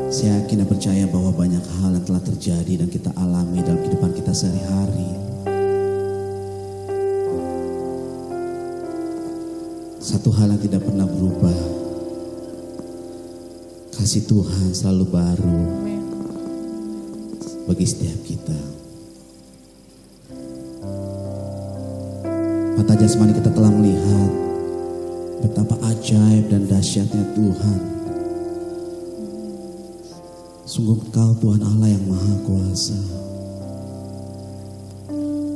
Saya yakin dan percaya bahwa banyak hal yang telah terjadi dan kita alami dalam kehidupan kita sehari-hari. Satu hal yang tidak pernah berubah, kasih Tuhan selalu baru bagi setiap kita. Mata jasmani kita telah melihat betapa ajaib dan dahsyatnya Tuhan. Sungguh Engkau Tuhan Allah yang Maha Kuasa.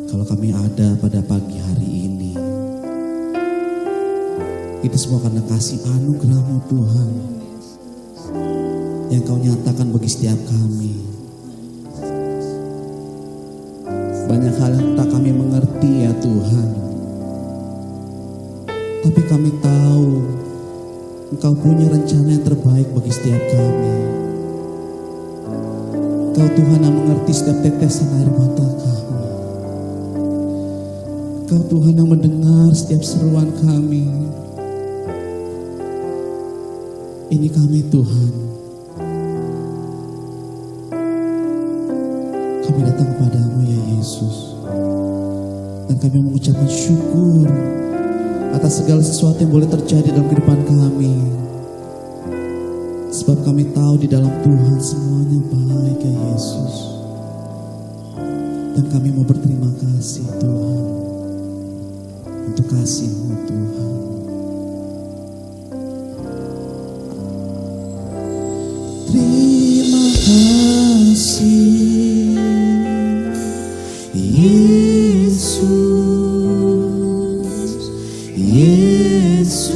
Kalau kami ada pada pagi hari ini, itu semua karena kasih anugerah-Mu Tuhan yang Kau nyatakan bagi setiap kami. Banyak hal yang tak kami mengerti ya Tuhan, tapi kami tahu Engkau punya rencana yang terbaik bagi setiap kami. Engkau Tuhan yang mengerti setiap tetesan air mata kami. Engkau Tuhan yang mendengar setiap seruan kami. Ini kami Tuhan. Kami datang kepadamu ya Yesus. Dan kami mengucapkan syukur atas segala sesuatu yang boleh terjadi dalam kehidupan kami. Sebab kami tahu di dalam Tuhan semuanya baik ya Yesus. Dan kami mau berterima kasih Tuhan untuk kasih-Mu Tuhan. Terima kasih Yesus, Yesus,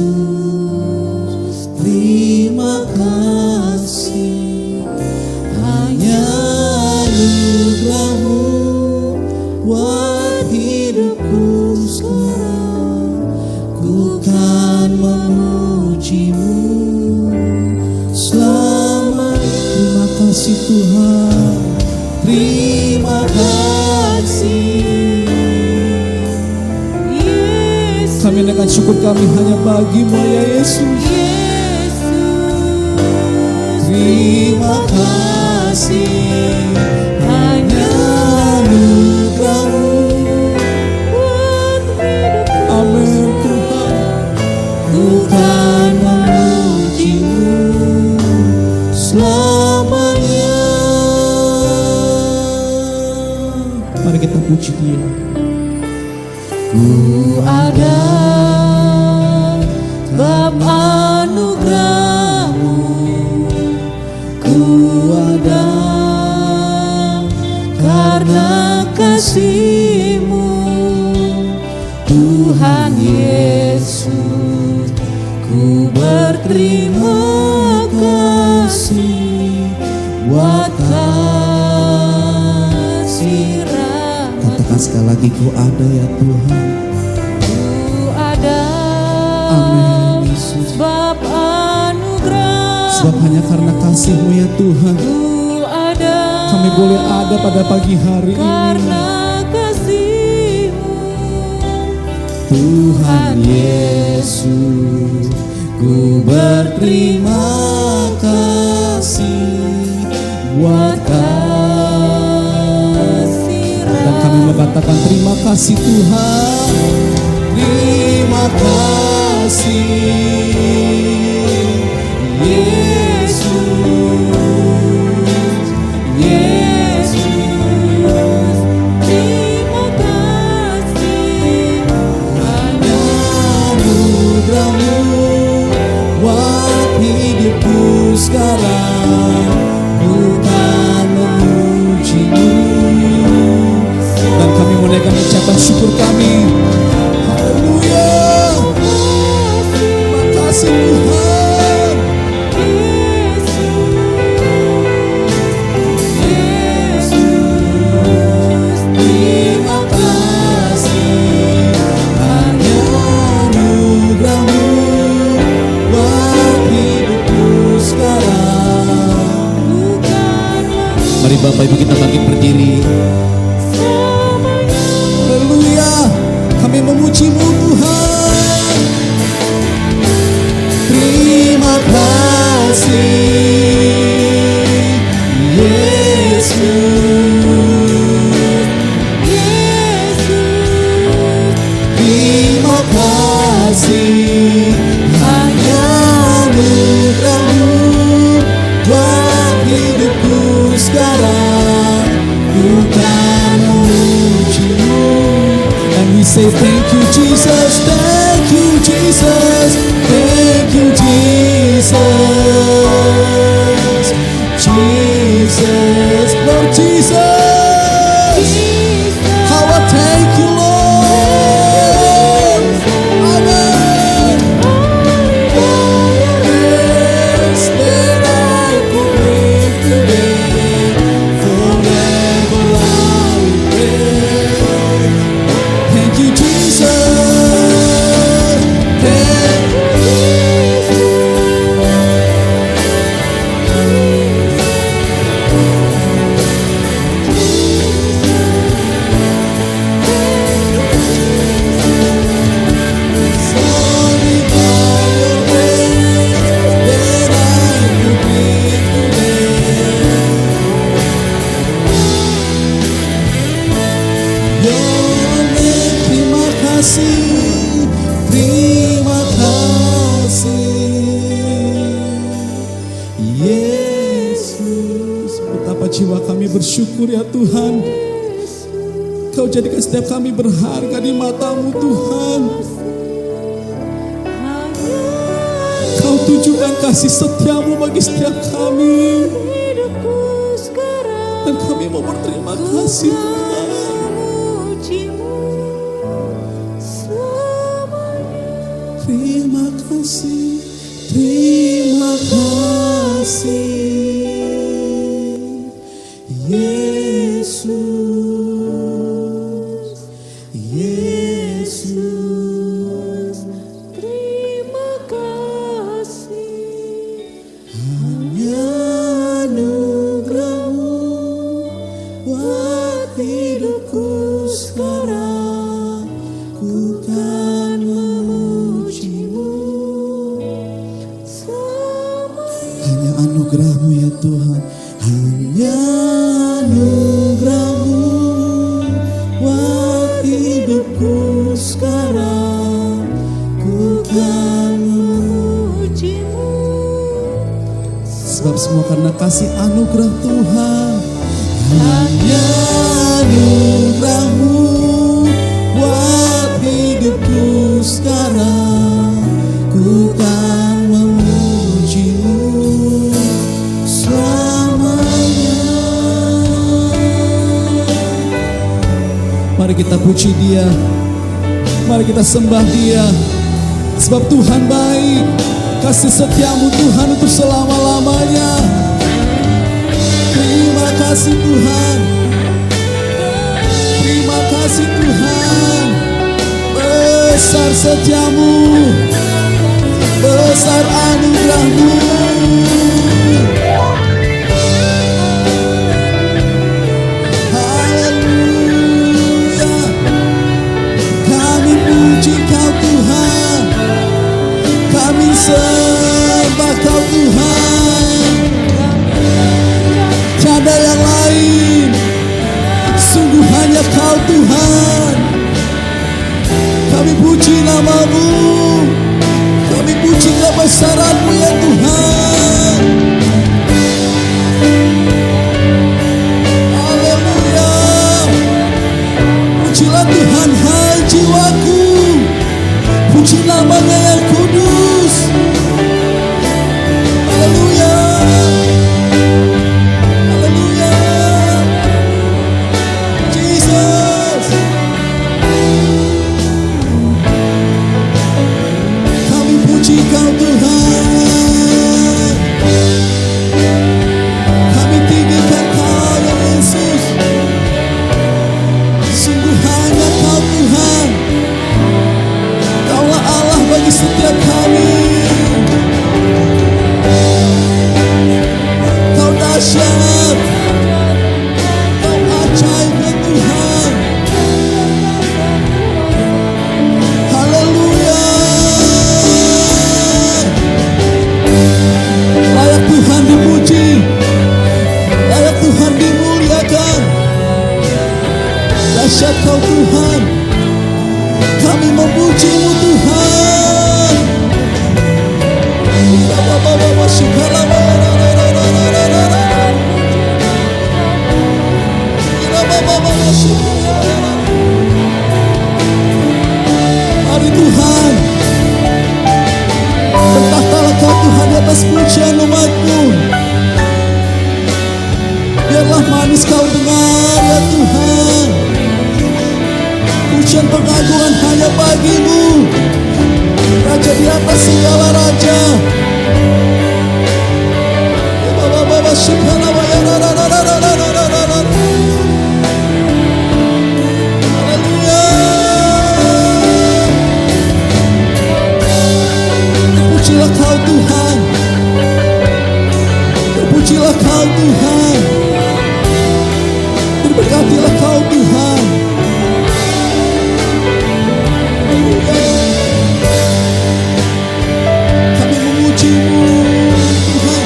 terima kasih. Hanya anugerah-Mu buat hidupku sekarang. Ku kan memuji-Mu selamat. Terima kasih Tuhan, terima kasih. Kami naikkan syukur kami hanya bagi-Mu ya Yesus. Terima kasih, hanya anugerah-Mu buat hidupku. Amin Tuhan. Ku kan memuji-Mu selamanya. Mari kita puji Dia. Ku ada sebab anugerah-Mu, ku ada karena kasih-Mu, Tuhan Yesus. Ku berterima kasih buat kasih rahmat. Katakan sekali lagi, ku ada ya Tuhan. Ku ada. Amin Yesus. Sebab anugerah. Sebab hanya karena kasih-Mu ya Tuhan, ku ada. Kami boleh ada pada pagi hari karena ini. Kasih-Mu, Tuhan Yesus. Ku berterima kasih buat kasih. Dan kami mengatakan terima kasih Tuhan. Terima kasih Yesus. Yesus, terima kasih. Hanya anugerah-Mu buat hidupku sekarang. Bukan memuji-Mu. Dan kami menaikkan ucapan syukur kami. Haleluya. Terima kasih Tuhan. Yesus, terima kasih. Hanya anugerah-Mu buat hidupku sekarang. Mari Bapak Ibu kita bangkit berdiri. Haleluya. Kami memuji-Mu Tuhan. Terima kasih Betapa jiwa kami bersyukur ya Tuhan. Kau jadikan setiap kami berharga di mata-Mu Tuhan. Kau tunjukkan kasih setia-Mu bagi setiap kami. Dan kami mau berterima kasih Tuhan. Terima kasih, terima kasih Yesus, Yesus, terima kasih. Hanya anugerah-Mu buat hidupku sekarang. Ku kan memuji-Mu selamanya. Hanya anugerah-Mu ya Tuhan. Hanya anugerah-Mu buat hidupku sekarang. Ku kan memuji-Mu. Sebab semua karena kasih anugerah Tuhan. Hanya anugerah-Mu buat hidupku sekarang. Ku kan memuji-Mu selamanya. Mari kita puji Dia, mari kita sembah Dia. Sebab Tuhan baik, kasih setia-Mu Tuhan untuk selama-lamanya. Terima kasih Tuhan, terima kasih Tuhan. Besar setia-Mu, besar anugerah-Mu. Haleluya. Kami puji Kau Tuhan, kami sembah Kau Tuhan. Tiada yang lain, sungguh hanya Kau Tuhan. Kami puji nama-Mu, kami puji kebesaran-Mu ya Tuhan. Haleluya. Pujilah Tuhan hai jiwaku, puji nama-Nya yang kudus. Haleluya. Haleluya. Jesus. Kami puji Kau Tuhan, kami tinggikan Kau ya Yesus. Sungguh hanya Kau Tuhan, Kaulah Allah bagi setiap kami. Kau dahsyat, Kau ajaib ya Tuhan. Haleluya. Layak Tuhan dipuji, layak Tuhan dimuliakan. Dahsyat Kau Tuhan, kami memuji-Mu Tuhan. Mari Tuhan, bertahtalah Kau Tuhan di atas pujian umat-Mu. Biarlah manis Kau dengar ya Tuhan. Pujian pengagungan hanya bagi-Mu, Raja di atas segala raja. Haleluya. Terpujilah Kau Tuhan, terpujilah Kau Tuhan, terberkatilah Kau Tuhan. Kami memuji-Mu Tuhan,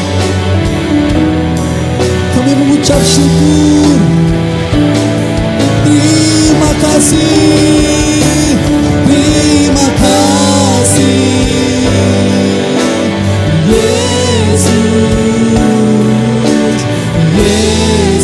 kami mengucap syukur. Terima kasih, terima kasih Yesus, Yesus.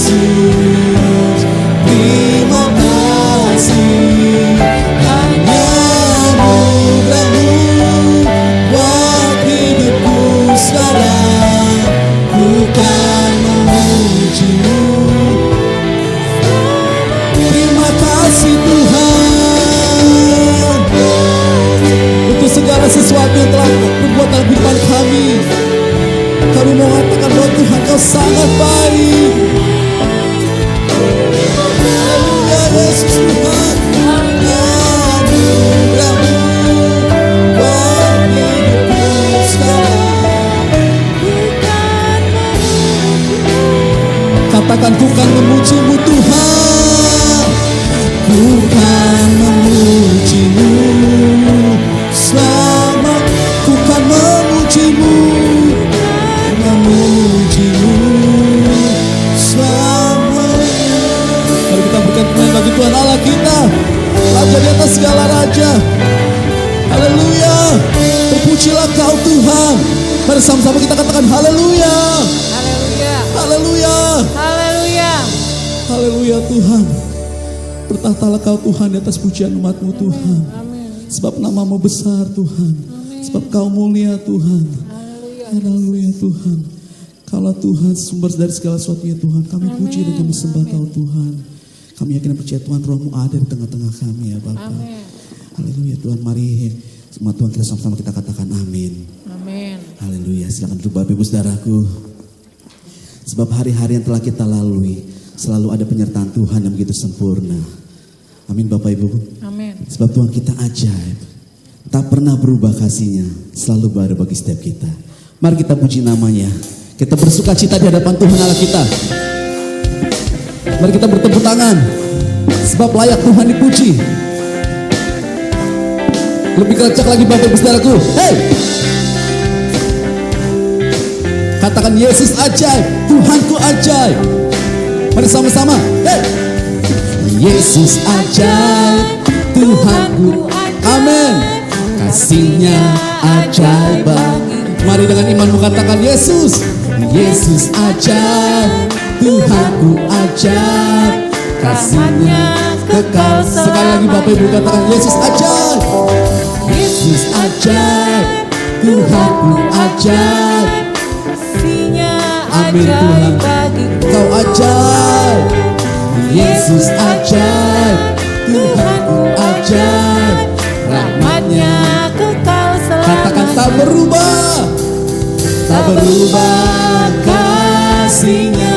Engkau sangat baik. Haleluya Yesus Tuhan. Katakan, ku kan memuji-Mu Tuhan. Ku kan memuji-Mu selamat. Ku kan memuji-Mu, memuji-Mu selamat. Mari kita berikan pujian bagi Tuhan Allah kita, Raja di atas segala raja. Haleluya. Terpujilah Kau Tuhan. Mari sama-sama kita katakan haleluya. Haleluya. Haleluya. Haleluya Tuhan. Bertahtalah Kau Tuhan di atas pujian umat-Mu Tuhan. Amin. Sebab nama-Mu besar Tuhan. Amin. Sebab Kau mulia Tuhan. Haleluya Tuhan. Kaulah Tuhan sumber dari segala sesuatunya Tuhan. Kami puji dan kami sembah Kau Tuhan. Kami yakin dan percaya Tuhan roh-Mu ada di tengah-tengah kami ya Bapa. Haleluya Tuhan. Mari semua Tuhan kita sama-sama kita katakan amin. Amin. Haleluya. Silakan duduk Bapak Ibu Saudaraku. Sebab hari-hari yang telah kita lalui selalu ada penyertaan Tuhan yang begitu sempurna. Amin Bapak Ibu. Amin. Sebab Tuhan kita ajaib. Tak pernah berubah kasih-Nya. Selalu baru bagi setiap kita. Mari kita puji namanya. Kita bersuka cita di hadapan Tuhan Allah kita. Mari kita bertepuk tangan. Sebab layak Tuhan dipuji. Lebih kencang lagi Bapak Ibu Saudaraku. Hey! Katakan Yesus ajaib, Tuhanku ajaib. Mari sama-sama. Hey! Yesus ajaib, Tuhanku ajaib. Amin. Kasih-Nya ajaib. Mari dengan imanmu katakan Yesus. Yesus ajaib, Tuhanku ajaib. Kasih-Nya kekal. Sekali lagi Bapak Ibu katakan Yesus ajaib. Yesus ajaib, Tuhanku ajaib. Amin Tuhan, Kau ajaib. Yesus ajaib, Tuhanku ajaib. Rahmat-Nya kekal selamanya. Katakan tak berubah, tak berubah kasih-Nya.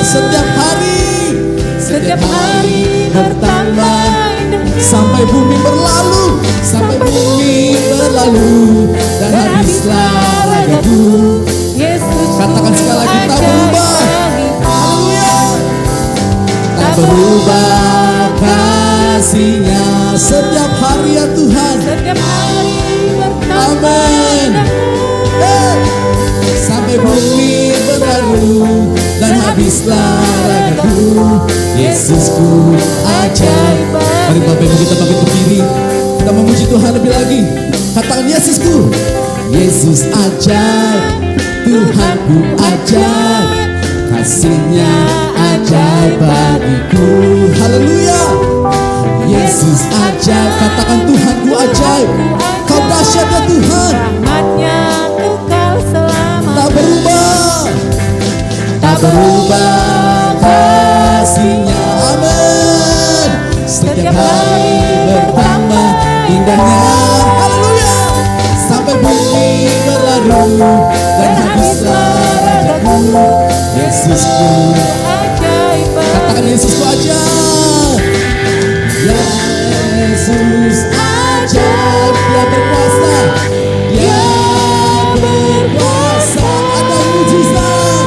Setiap hari bertambah sampai bumi berlalu, sampai bumi berlalu dan habislah ragaku. Katakan sekali lagi, tak berubah. Haleluya. Tak berubah kasih-Nya setiap hari ya Tuhan. Setiap hari bertambah. Amin. Hey. Sampai bumi berlalu dan habislah ragaku. Yesusku ajaib. Mari Bapak Ibu kita bangkit berdiri. Kita memuji Tuhan lebih lagi. Katakan Yesusku. Yesus ajaib. Tuhanku ajaib, kasih-Nya ajaib bagiku. Haleluya. Yesus ajaib, katakan Tuhanku ajaib. Kau dahsyat ya Tuhan. Rahmat-Nya kekal selamanya. Tak berubah, tak berubah kasih-Nya. Amin. Setiap hari bertambah indahnya. Haleluya. Sampai bumi berlalu dan habislah ragaku. Yesusku ajaib. Katakan Yesusku ajaib. Yesus ajaib. Dia berkuasa. Dia berkuasa. Ada mujizat.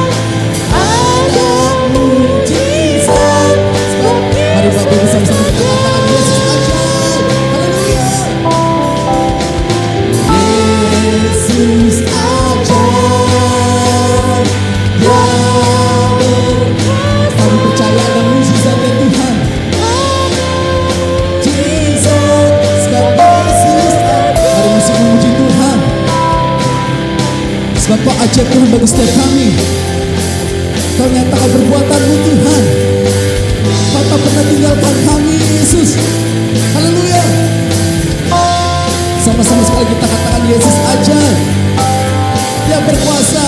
Ada mujizat. Mari Bapak Ibu sama-sama kita katakan Yesus ajaib. Haleluya. Yesus ajaib. Kami percaya ada mujizat ya Tuhan. Jesus, Yesus. Mari musik memuji Tuhan. Sebab Kau ajaib Tuhan bagi setiap kami. Kau nyatakan perbuatan-Mu Tuhan. Kau tak pernah tinggalkan kami Yesus. Haleluya. Sama-sama sekali kita katakan Yesus ajaib. Dia berkuasa.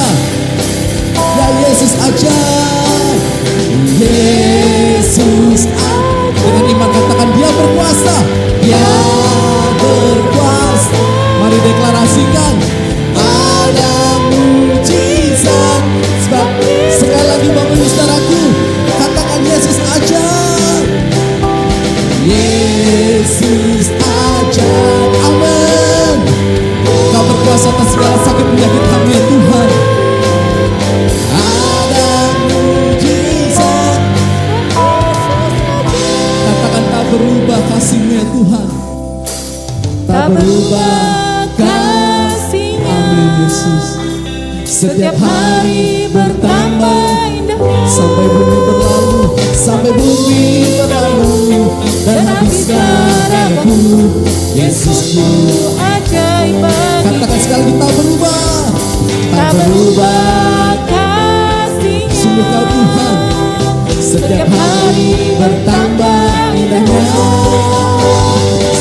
Ya Yesus ajaib. Yesus ajaib. Dengan iman katakan Dia berkuasa. Dia berkuasa. Mari deklarasikan. Ada mujizat. Sebab sekali lagi berubah kasih-Nya. Amin Yesus. Setiap hari bertambah indah, sampai bumi berlalu, sampai bumi berlalu, dan habiskan darahku. Yesusku ajaib bagi. Katakan sekali lagi, tak berubah, tak berubah kasih-Nya. Sungguh Kau Tuhan, setiap hari bertambah indahnya,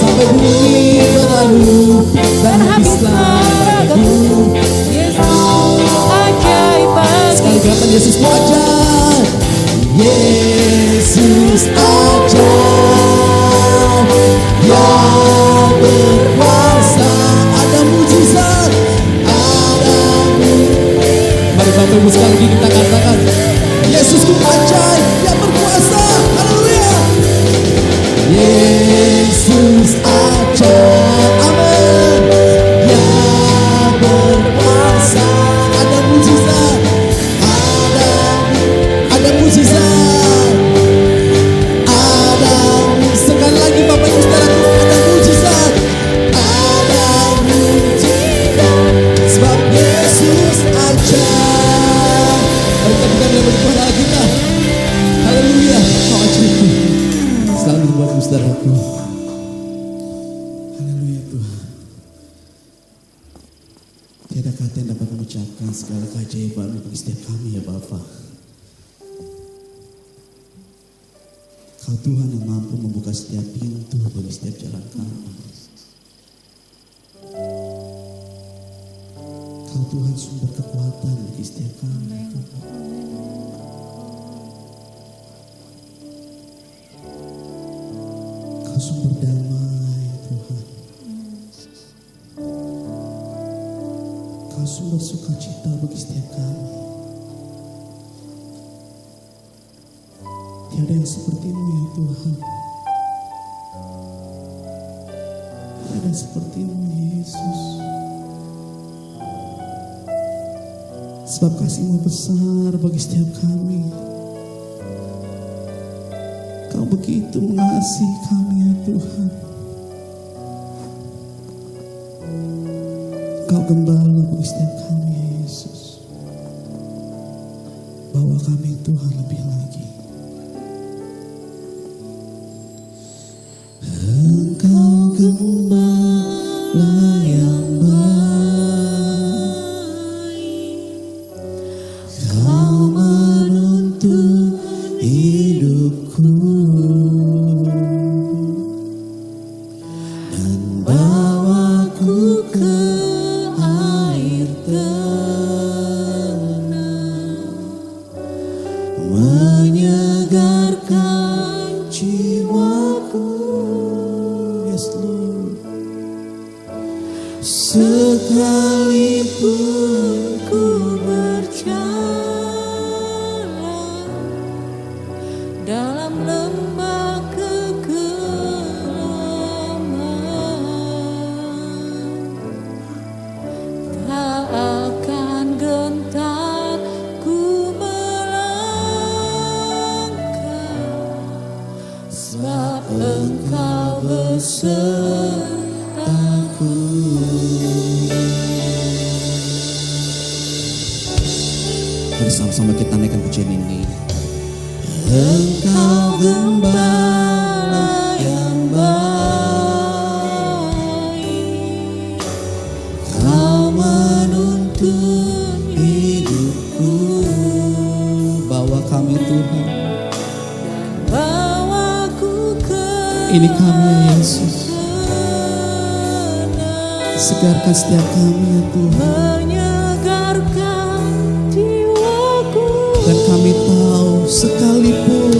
sampai bumi berlalu, dan habiskan darahku. Sekali kata Yesus ku ajaib, Yesus ajaib, yang berkuasa, ada mujizat, ada mujizat. Mari Bapak Ibu sekali lagi kita katakan, Yesus ku ajaib, yang berkuasa, haleluya. Yesus ajaib, amin, yang berkuasa, ada mujizat, ada mujizat, ada. Sekali lagi Bapak Ibu saudaraku, ada mujizat, ada mujizat, sebab Yesus ajaib. Mari kita dengan berdoa kita, haleluya. Kau ajaib, selamat buat saudaraku, haleluya Tuhan. Tiada kata yang dapat mengucapkan segala keajaiban bagi setiap kami ya Bapa. Kau Tuhan yang mampu membuka setiap pintu bagi setiap jalan kami. Kau Tuhan sumber kekuatan bagi setiap kami. Kau sumber damai Tuhan. Kau sumber sukacita bagi setiap kami. Tiada yang seperti-Mu ya Tuhan. Tiada yang seperti-Mu Yesus. Sebab kasih-Mu besar bagi setiap kami. Kau begitu mengasihi kami ya Tuhan. Kau gembala bagi setiap kami ya Yesus. Bawa kami Tuhan lebih lagi. Engkau gembala yang baik, Kau menuntun hidupku dan bawaku ke air tenang, menyegarkan jiwaku. Yes Lord. Sekalipun ku berjalan dalam lembah kegelapan, tak akan gentar ku melangkah, sebab Engkau besertaku. Mari sama-sama kita naikkan pujian ini. Engkau gembala yang baik, Kau menuntun hidupku. Bawa kami Tuhan, dan bawaku ke. Ini kami ya Yesus. Segarkan setiap kami ya Tuhan. Menyegarkan jiwaku. Dan kami tahu sekalipun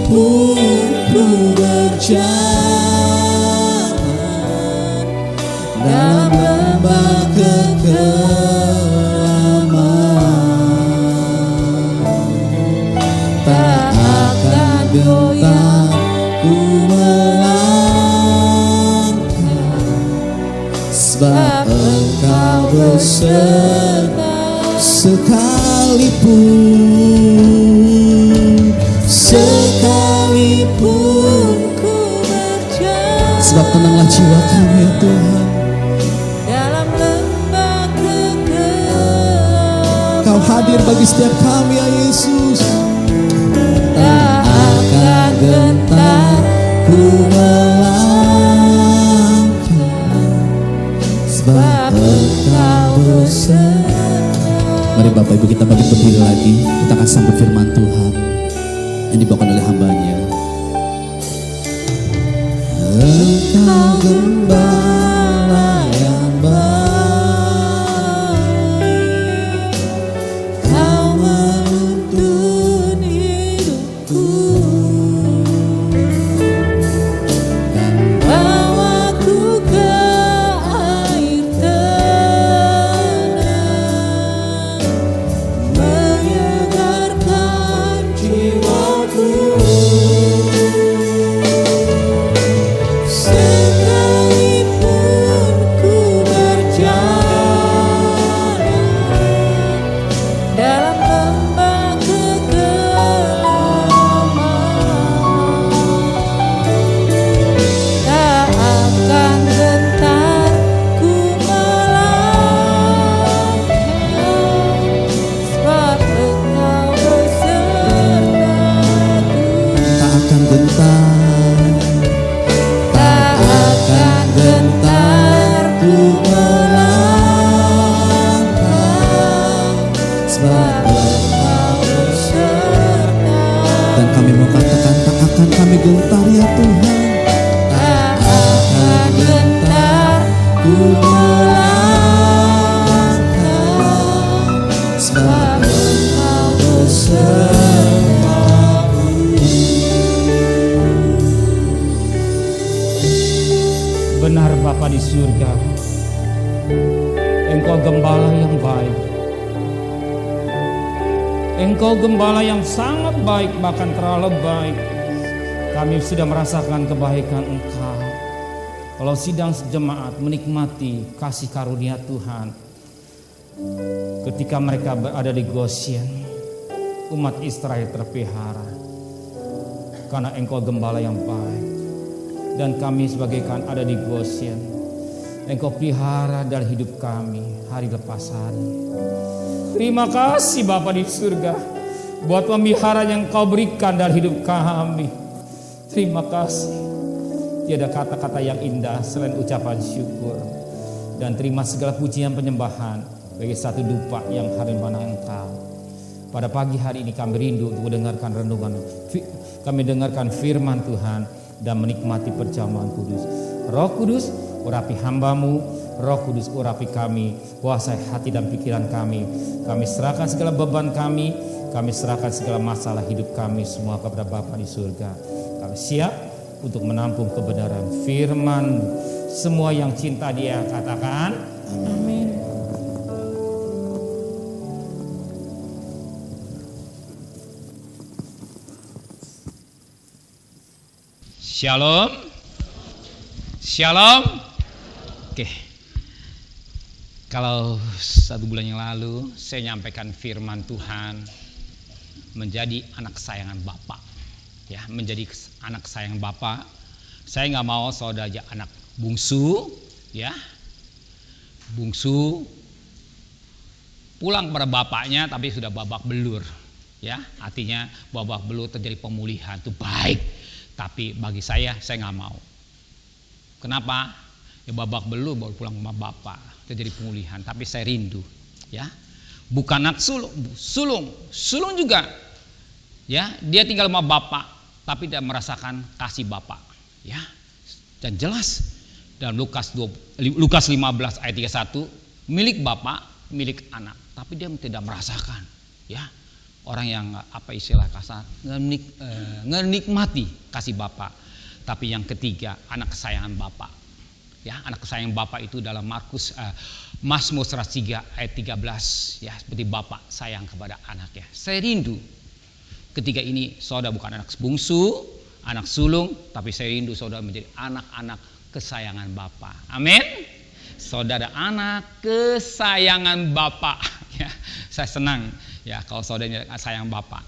ku berjalan dalam lembah kekelaman, tak akan goyah ku melangkah, sebab Engkau beserta. Sekalipun ku berjalan, sebab tenanglah jiwa kami ya Tuhan. Dalam lembah kegelapan Kau hadir bagi setiap kami ya Yesus. tak akan gentar ku melangkah, sebab Engkau beserta. Mari Bapak Ibu kita bagi berdiri lagi. Kita akan sambut firman Tuhan yang dibawakan oleh hambanya. Engkau gembala yang baik, Kau menuntun hidupku dan bawaku ke air tenang, menyegarkan jiwaku. Sekalipun ku berjalan dalam lembah kegelapan, tak akan gentar ku melangkah, sebab Engkau besertaku. tak akan gentar, Tak akan gentar ku melangkah, sebab Engkau beserta. dan kami mau katakan tak akan kami gentar ya Tuhan. Tak akan gentar ku melangkah, sebab Engkau besertaku. Benar Bapa di surga, Engkau gembala yang baik. Engkau gembala yang sangat baik, bahkan terlalu baik. Kami sudah merasakan kebaikan Engkau. Kalau sidang jemaat menikmati kasih karunia Tuhan ketika mereka berada di Goshen, umat Israel terpelihara karena Engkau gembala yang baik. Dan kami sebagaikan ada di Goshen, Engkau pelihara dari hidup kami hari lepas hari. Terima kasih Bapa di surga buat pemeliharaan yang Kau berikan dari hidup kami. Terima kasih. Tiada kata-kata yang indah selain ucapan syukur. Dan terima segala pujian penyembahan bagi satu dupa yang hari mana Engkau. Pada pagi hari ini kami rindu untuk mendengarkan renungan, kami dengarkan firman Tuhan dan menikmati perjamuan kudus. Roh Kudus, urapi hamba-Mu. Roh Kudus, urapi kami, kuasai hati dan pikiran kami. Kami serahkan segala beban kami serahkan segala masalah hidup kami semua kepada Bapa di surga. Kami siap untuk menampung kebenaran firman. Semua yang cinta Dia katakan amin. Shalom. Shalom. Oke. Kalau 1 bulan yang lalu saya nyampaikan firman Tuhan, menjadi anak kesayangan Bapa. Ya, menjadi anak kesayangan Bapa. Saya nggak mau saudara aja anak bungsu, ya. Bungsu pulang kepada bapaknya tapi sudah babak belur. Ya, artinya babak belur terjadi pemulihan itu baik. Tapi bagi saya nggak mau. Kenapa? Ya babak belur baru pulang sama bapak, terjadi pemulihan. Tapi saya rindu, ya. Bukan anak sulung juga, ya. Dia tinggal sama bapak, tapi tidak merasakan kasih bapak, ya. Dan jelas dalam Lukas 15 ayat 31, milik bapak, milik anak, tapi dia tidak merasakan, ya. Orang yang apa istilah kasar, menikmati kasih Bapa. Tapi yang ketiga, anak kesayangan Bapa. Ya, anak kesayangan Bapa itu dalam Mazmur 103 ayat 13, ya, seperti Bapa sayang kepada anaknya. Saya rindu ketika ini saudara bukan anak bungsu, anak sulung, tapi saya rindu saudara menjadi anak-anak kesayangan Bapa. Amin. Saudara anak kesayangan Bapa. Ya, saya senang. Ya, kalau saudara sayang Bapak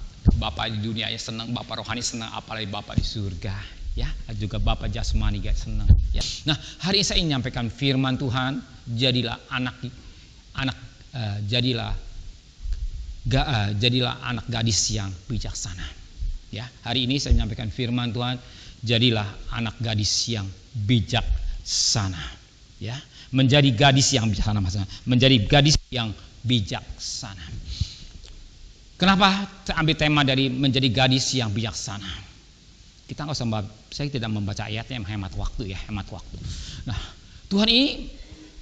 di dunia ya senang, Bapak rohani senang, apalagi Bapak di surga. Ya, juga Bapak jasmani gak senang. Ya. Nah, hari ini saya ingin menyampaikan firman Tuhan, jadilah anak gadis yang bijaksana. Ya, hari ini saya menyampaikan firman Tuhan, jadilah anak gadis yang bijaksana. Ya, menjadi gadis yang bijaksana, menjadi gadis yang bijaksana. Kenapa saya ambil tema dari menjadi gadis yang bijaksana? Kita nggak usah, saya tidak membaca ayatnya, hemat waktu ya, hemat waktu. Nah, Tuhan ini,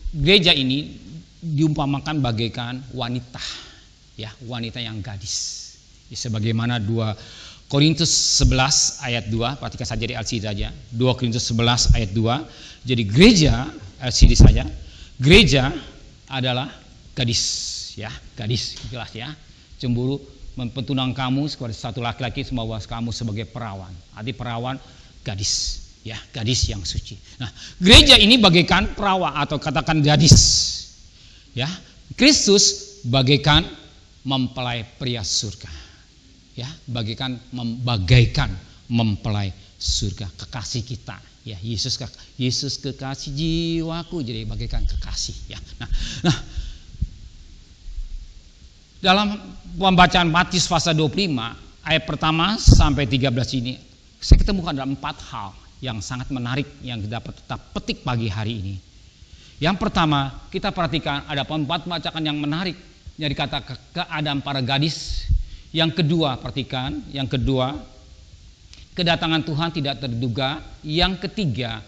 gereja ini diumpamakan bagaikan wanita, ya, wanita yang gadis. Ya, sebagaimana 2 Korintus 11 ayat 2, perhatikan saja di LCD saja. 2 Korintus 11 ayat 2. Jadi gereja, LCD saja, gereja adalah gadis, ya, gadis, jelas ya. Cemburu mempertunang kamu sebagai satu laki-laki, membawa kamu sebagai perawan. Arti perawan gadis, ya, gadis yang suci. Nah, gereja ini bagaikan perawan atau katakan gadis. Ya, Kristus bagaikan mempelai pria surga. Ya, bagaikan mempelai surga, kekasih kita. Ya, Yesus kekasih jiwaku, jadi bagaikan kekasih, ya. Nah, dalam pembacaan Matius pasal 25 ayat pertama sampai 13 ini, saya ketemukan ada 4 hal yang sangat menarik yang dapat kita petik pagi hari ini. Yang pertama, kita perhatikan ada 4 bacaan yang menarik yang dikata keadaan para gadis. Yang kedua, perhatikan, yang kedua, kedatangan Tuhan tidak terduga. Yang ketiga,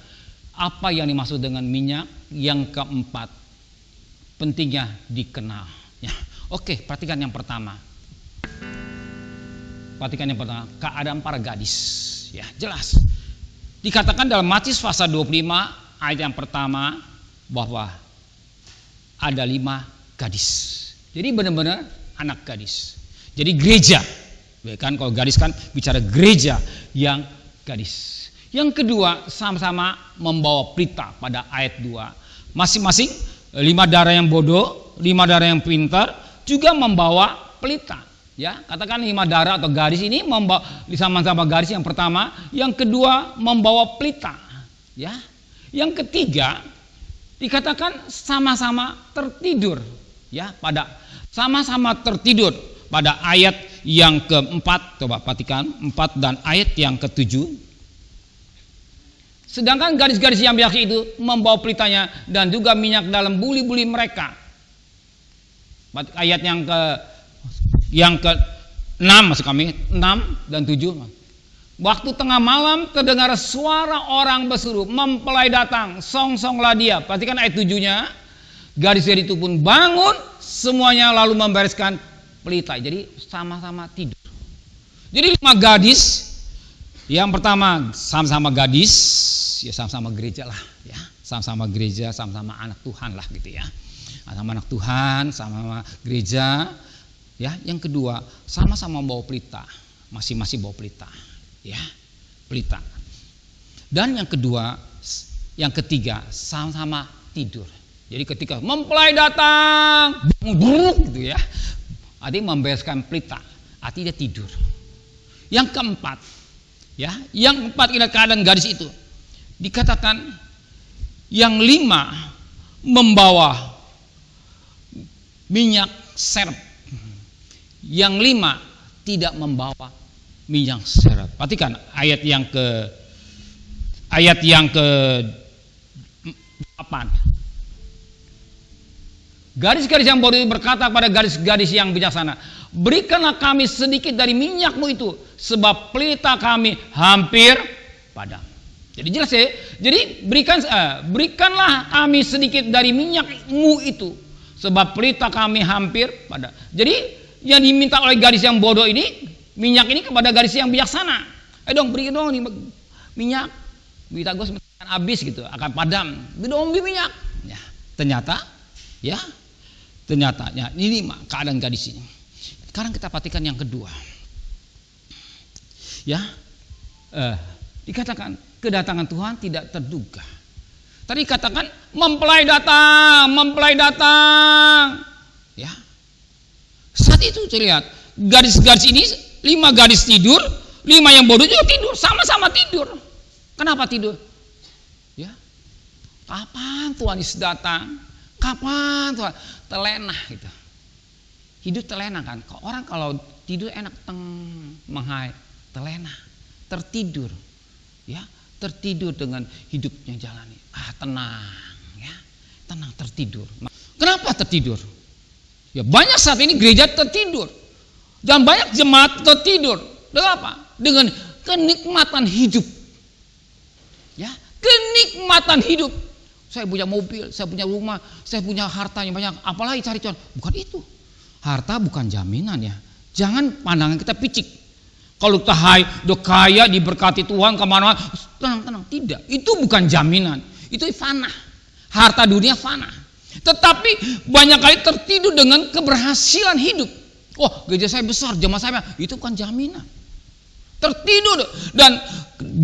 apa yang dimaksud dengan minyak. Yang keempat, pentingnya dikenal. Ya. Oke, perhatikan yang pertama. Perhatikan yang pertama, keadaan para gadis. Ya, jelas. Dikatakan dalam Matius pasal 25 ayat yang pertama bahwa ada 5 gadis. Jadi benar-benar anak gadis. Jadi gereja. Kan kalau gadis kan bicara gereja yang gadis. Yang kedua, sama-sama membawa pelita pada ayat 2. Masing-masing 5 darah yang bodoh, 5 darah yang pintar juga membawa pelita, ya, katakan 5 darah atau gadis ini membawa sama-sama gadis yang pertama, yang kedua membawa pelita, ya, yang ketiga dikatakan sama-sama tertidur, ya, pada sama-sama tertidur pada ayat yang keempat. Coba perhatikan 4 dan ayat yang ke-7. Sedangkan gadis-gadis yang biasa itu membawa pelitanya dan juga minyak dalam buli-buli mereka. Ayat yang ke-6 maksud kami 6 dan 7. Waktu tengah malam terdengar suara orang berseru, mempelai datang, song-songlah dia. Perhatikan ayat 7-nya. Gadis-gadis itu pun bangun, semuanya lalu membereskan pelita. Jadi sama-sama tidur. Jadi 5 gadis. Yang pertama sama-sama gadis, ya sama-sama gereja lah, ya. Sama-sama gereja, sama-sama anak Tuhan lah gitu ya. Sama anak Tuhan, sama gereja, ya. Yang kedua, sama-sama bawa pelita, masing-masing bawa pelita, ya, pelita. Dan yang kedua, yang ketiga, sama-sama tidur. Jadi ketika mempelai datang, buruk gitu ya, artinya membereskan pelita, artinya dia tidur. Yang keempat, ya, yang keempat ini keadaan gadis itu, dikatakan yang 5 membawa minyak serep, yang 5 tidak membawa minyak serep. Perhatikan ayat yang ke-8. Gadis-gadis yang bodoh berkata kepada gadis-gadis yang bijaksana, berikanlah kami sedikit dari minyakmu itu, sebab pelita kami hampir padam. Jadi jelas ya. Jadi berikanlah kami sedikit dari minyakmu itu, sebab pelita kami hampir padam. Jadi yang diminta oleh gadis yang bodoh ini, minyak ini kepada gadis yang bijaksana. Dong beri dong nih minyak. Minta gue sebentar habis gitu, akan padam. Beri dong minyak. Ya, ternyata ini keadaan gadis ini. Sekarang kita perhatikan yang kedua. Ya. Dikatakan kedatangan Tuhan tidak terduga. Tadi katakan mempelai datang. Ya. Saat itu terlihat gadis-gadis ini 5 gadis tidur, 5 yang bodoh juga tidur, sama-sama tidur. Kenapa tidur? Ya, kapan Tuhan Yesus datang? Kapan Tuhan? Terlena gitu. Hidup terlena kan. Orang kalau tidur enak menghai, terlena, tertidur. Ya, tertidur dengan hidupnya jalani. Tenang, ya. Tenang, tertidur. Kenapa tertidur? Ya banyak saat ini gereja tertidur. Dan banyak jemaat tertidur. Dengan apa? Dengan kenikmatan hidup. Ya, kenikmatan hidup. Saya punya mobil, saya punya rumah, saya punya harta yang banyak. Apalagi cari Tuhan? Bukan itu. Harta bukan jaminan ya. Jangan pandangan kita picik. Kalau udah kaya, diberkati Tuhan kemana-mana, tenang. Tidak, itu bukan jaminan. Itu fana. Harta dunia fana. Tetapi banyak kali tertidur dengan keberhasilan hidup. Oh, gereja saya besar, jemaat saya, itu bukan jaminan. Tertidur. Dan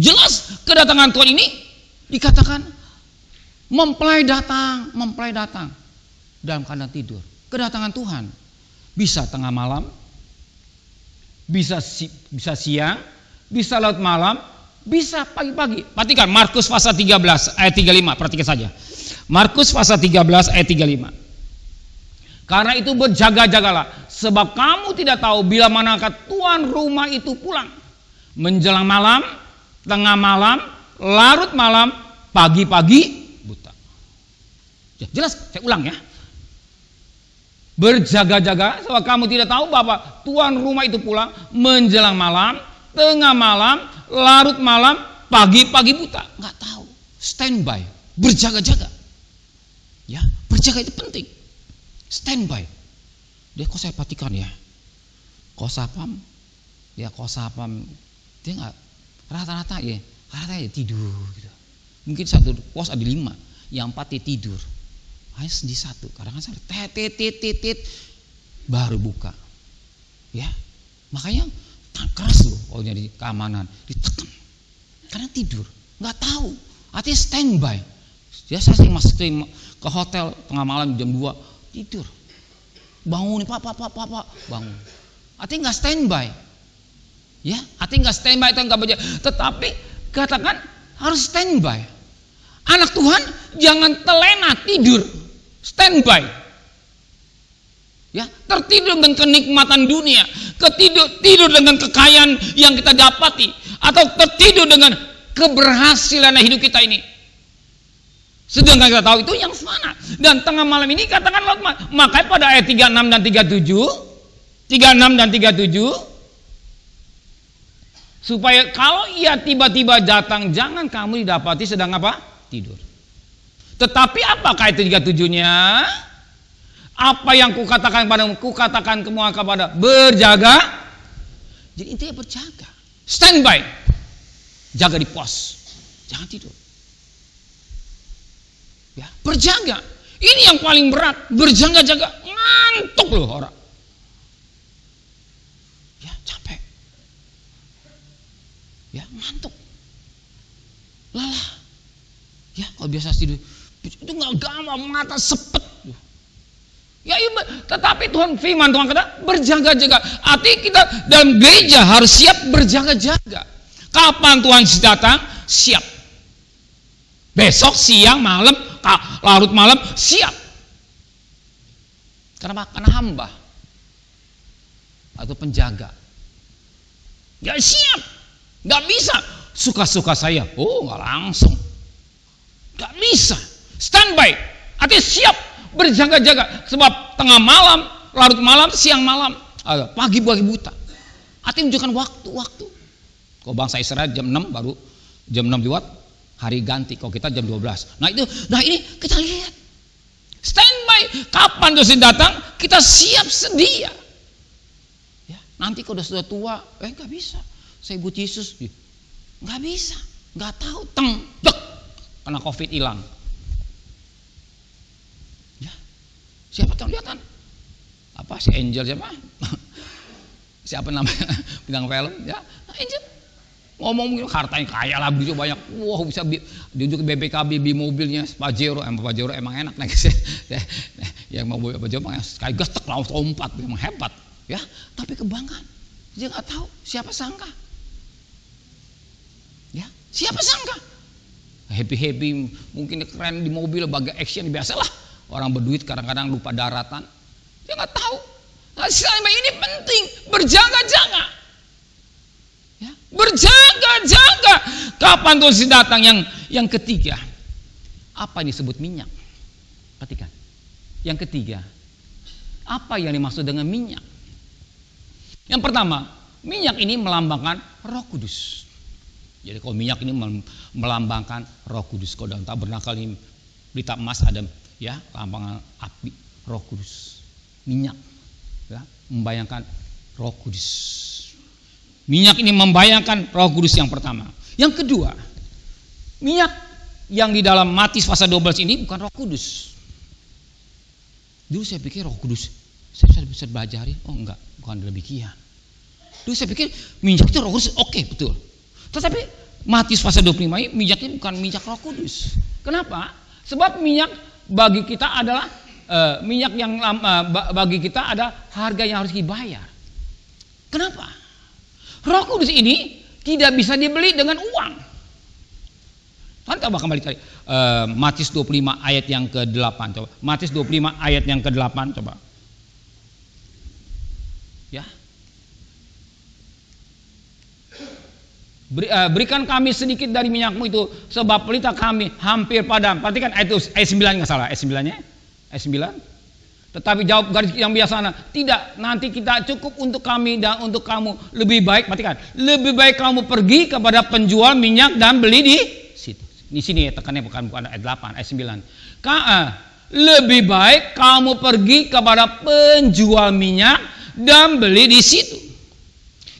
jelas kedatangan Tuhan ini dikatakan mempelai datang dalam keadaan tidur. Kedatangan Tuhan bisa tengah malam, bisa siang, bisa laut malam, bisa pagi-pagi. Perhatikan Markus pasal 13 ayat 35, perhatikan saja. Markus pasal 13 ayat 35. Karena itu berjaga-jagalah, sebab kamu tidak tahu bila manakah tuan rumah itu pulang. Menjelang malam, tengah malam, larut malam, pagi-pagi buta. Ya, jelas, saya ulang ya. Berjaga-jaga, sebab kamu tidak tahu bahwa tuan rumah itu pulang menjelang malam, tengah malam, larut malam, pagi-pagi buta. Nggak tahu. Standby, berjaga-jaga. Ya, berjaga itu penting. Standby. Dia kok saya perhatikan ya. Kosapam dia nggak rata-rata ya tidur gitu. Mungkin satu pos ada 5, yang 4 dia tidur. Hanya di satu. Kadang-kadang saya tet baru buka. Ya. Makanya keras loh kalau jadi keamanan, ditekan. Karena tidur, nggak tahu. Artinya standby. Ya saya sering masuk ke hotel tengah malam jam 2 tidur. Bangun nih, pak, bangun. Artinya nggak standby. Ya, artinya nggak standby itu nggak berjalan. Tetapi katakan harus standby. Anak Tuhan jangan terlena tidur, standby. Ya, tertidur dengan kenikmatan dunia, tidur dengan kekayaan yang kita dapati, atau tertidur dengan keberhasilan hidup kita ini. Sedangkan kita tahu itu yang fana. Dan tengah malam ini katakan makanya pada ayat 36 dan 37 supaya kalau ia tiba-tiba datang jangan kamu didapati sedang apa? Tidur. Tetapi apakah ayat 37-nya? Apa yang kukatakan padamu? Kukatakan semua kepada berjaga. Jadi intinya berjaga. Standby. Jaga di pos. Jangan tidur. Ya, berjaga. Ini yang paling berat. Berjaga-jaga. Ngantuk loh orang. Ya, capek. Ya, ngantuk. Lelah. Ya, kalau biasa tidur itu nggak gampang, mata sepet. Ya, tetapi firman Tuhan kata berjaga-jaga. Artinya kita dalam gereja harus siap berjaga-jaga. Kapan Tuhan datang? Siap. Besok, siang, malam, larut malam, siap. Kenapa? Karena hamba atau penjaga. Ya siap. Gak bisa suka-suka saya. Oh, gak langsung. Gak bisa. Standby. Artinya siap berjaga-jaga. Sebab tengah malam, larut malam, siang malam, pagi-pagi buta. Artinya menunjukkan waktu-waktu. Kalau bangsa Israel jam 6 baru jam 6 lewat hari ganti. Kalau kita jam 12. Nah ini kita lihat. Standby. Kapan dosen datang? Kita siap sedia. Ya, nanti kalau sudah tua, nggak bisa. Saya butuh Yesus. Nggak bisa. Nggak tahu. Dek. Kena COVID hilang. Ya. Siapa tahu lihat kan? Apa si Angel siapa? Siapa namanya? Bintang film ya. Angel. Ngomong hartanya kaya lah, begitu banyak. Wah, bisa diunjuk ke BPKB beli mobilnya Pajero. Pajero emang enak naik sih. Yang mau Pajero emang sekali gas tek langsung lompat, memang hebat. Ya, tapi kebanggaan. Dia nggak tahu siapa sangka. Ya, Siapa sangka? Happy mungkin keren di mobil, bagai action, biasalah orang berduit kadang-kadang lupa daratan. Dia nggak tahu. Nah, selama ini penting berjaga-jaga, ya, berjaga-jaga. Kapan Tuhan datang? Yang ketiga, apa yang disebut minyak? Perhatikan. Yang ketiga, apa yang dimaksud dengan minyak? Yang pertama, minyak ini melambangkan Roh Kudus. Jadi kalau minyak ini melambangkan Roh Kudus. Kalau dalam tabernakel ini pelita emas ada ya lambangan api Roh Kudus. Minyak ya membayangkan Roh Kudus. Minyak ini membayangkan Roh Kudus yang pertama. Yang kedua, minyak yang di dalam Matius pasal 12 ini bukan Roh Kudus. Dulu saya pikir Roh Kudus saya bisa belajar. Oh enggak, bukan demikian. Dulu saya pikir minyak itu Roh Kudus. Oke, betul. Tetapi Matius pasal 25 ini minyaknya bukan minyak Roh Kudus. Kenapa? Sebab minyak bagi kita adalah minyak yang bagi kita ada harga yang harus dibayar. Kenapa? Roh Kudus ini tidak bisa dibeli dengan uang. Kan coba kembali tadi Matius 25 ayat yang ke-8 coba. Matius 25 ayat yang ke-8 coba. Ya. Berikan kami sedikit dari minyakmu itu, sebab pelita kami hampir padam. Perhatikan ayat 9 nggak salah, ayat 9-nya, ayat 9. Tetapi jawab garis yang biasa, tidak, nanti kita cukup untuk kami dan untuk kamu. Lebih baik, perhatikan, lebih baik kamu pergi kepada penjual minyak dan beli di situ. Di sini tekannya bukan ayat 8, ayat 9. Lebih baik kamu pergi kepada penjual minyak dan beli di situ.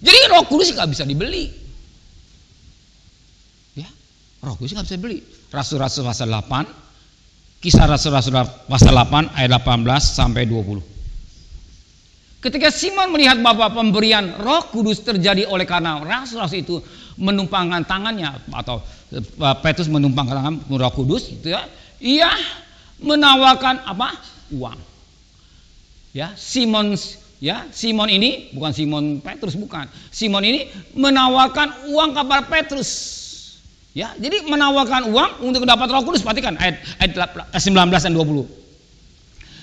Jadi Roh Kudus nggak bisa dibeli. Roh Kudus nggak bisa beli. Rasul-Rasul pasal 8, Kisah Rasul-Rasul pasal 8 ayat 18 sampai 20. Ketika Simon melihat bahwa pemberian Roh Kudus terjadi oleh karena rasul-rasul itu menumpangkan tangannya, atau Petrus menumpangkan tangan Roh Kudus, itu ya, ia menawarkan apa? Uang. Ya, Simon ini bukan Simon Petrus, bukan. Simon ini menawarkan uang kepada Petrus. Ya, jadi menawarkan uang untuk dapat Roh Kudus. Perhatikan ayat 19 dan 20.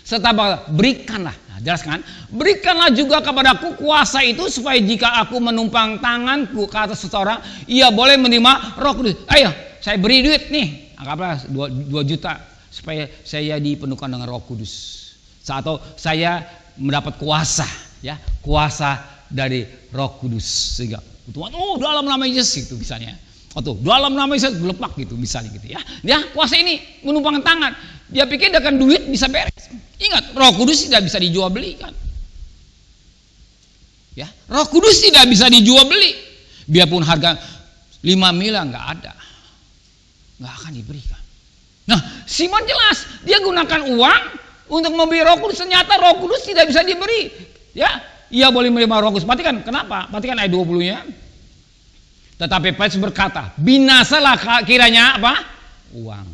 Serta berikanlah, nah, jelaskan, berikanlah juga kepadaku kuasa itu supaya jika aku menumpang tanganku ke atas seseorang, ia boleh menerima Roh Kudus. Ayo, saya beri duit nih, anggaplah 2 juta supaya saya dipenuhkan dengan Roh Kudus. Atau saya mendapat kuasa, ya, kuasa dari Roh Kudus, sehingga Tuhan, oh dalam nama Yesus itu misalnya. Atau dalam nama Yesus gelepak gitu misalnya gitu ya. Ya, kuasa ini menumpangkan tangan. Dia pikir dengan duit bisa beres. Ingat, Roh Kudus tidak bisa dijual belikan. Ya, Roh Kudus tidak bisa dijual beli. Biarpun harga 5 miliar nggak ada, nggak akan diberikan. Nah, Simon jelas dia gunakan uang untuk membeli Roh Kudus. Ternyata Roh Kudus tidak bisa diberi. Ya, ia boleh menerima Roh Kudus. Perhatikan kenapa? Perhatikan ayat 20-nya. Tetapi Petrus berkata, binasalah kiranya apa? Uang.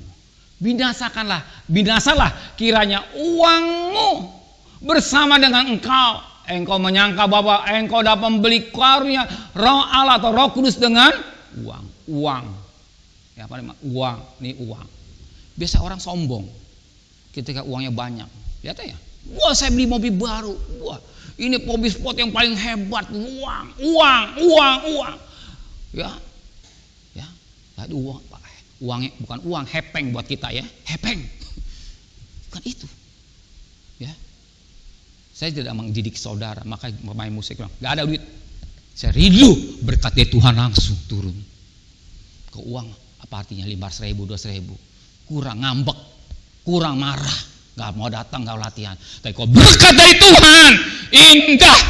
Binasalah kiranya uangmu bersama dengan engkau. Engkau menyangka bahwa engkau dapat membeli karunia Roh Allah atau Roh Kudus dengan uang. Ya, apa namanya? Uang, ini uang. Biasa orang sombong ketika uangnya banyak. Lihat ya. Wah, saya beli mobil baru. Wah, ini mobil sport yang paling hebat. Uang. Ya, tadi uangnya bukan uang hepeng buat kita ya, hepeng, bukan itu. Ya, saya tidak mendidik saudara, maka pemain musik bilang, nggak ada duit. Saya rindu berkat dari Tuhan langsung turun ke uang. Apa artinya 500.000, 200.000, kurang ngambek, kurang marah, nggak mau datang, nggak latihan. Tapi kalau berkat dari Tuhan indah,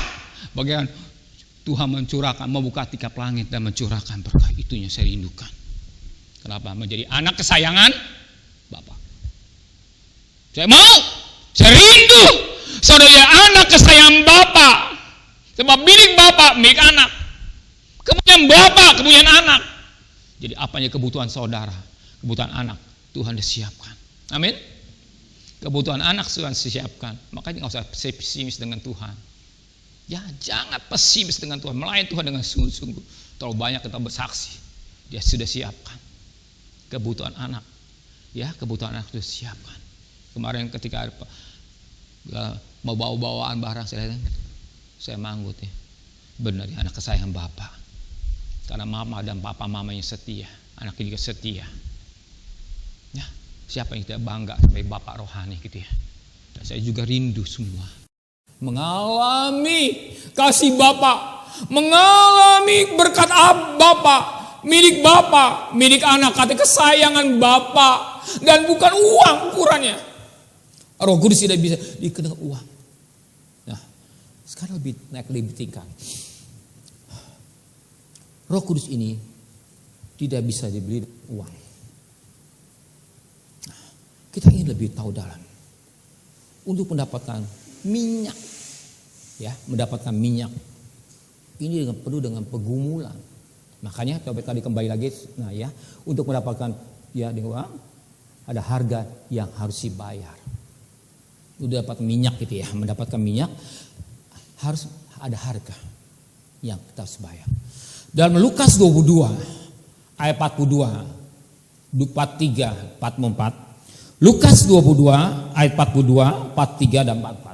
bagaimana? Tuhan mencurahkan, membuka tiap langit dan mencurahkan berkah. Itunya saya rindukan. Kenapa? Menjadi anak kesayangan Bapak. Saya rindu saudara anak kesayangan Bapak. Sebab milik Bapak, milik anak. Kemudian Bapak, kemudian anak. Jadi apanya kebutuhan saudara, kebutuhan anak, Tuhan disiapkan. Amin. Kebutuhan anak Tuhan disiapkan. Makanya nggak usah pesimis dengan Tuhan. Ya, jangan pesimis dengan Tuhan, melayani Tuhan dengan sungguh-sungguh. Terlalu banyak kita bersaksi. Dia sudah siapkan kebutuhan anak. Ya, kebutuhan anak sudah siapkan. Kemarin ketika mau bawa-bawaan barang, saya manggut ya. Benar ya, anak kesayangan Bapak. Karena mama dan papa mamanya setia, anak ini juga setia. Ya, siapa yang tidak bangga sebagai bapak rohani gitu ya. Dan saya juga rindu semua mengalami kasih Bapak, mengalami berkat Bapak, milik anak, kata kesayangan Bapak, dan bukan uang ukurannya. Roh Kudus tidak bisa dikenal uang. Nah, sekarang lebih tingkat. Roh Kudus ini tidak bisa dibeli uang. Nah, kita ingin lebih tahu dalam untuk mendapatkan minyak, ya, mendapatkan minyak ini penuh dengan pergumulan. Makanya coba tadi kembali lagi, nah ya, untuk mendapatkan ya dengan uang ada harga yang harus dibayar. Udah dapat minyak gitu ya, mendapatkan minyak harus ada harga yang kita harus bayar. Dalam Lukas 22 ayat 42, 43, 44. Lukas 22 ayat 42, 43 dan 44.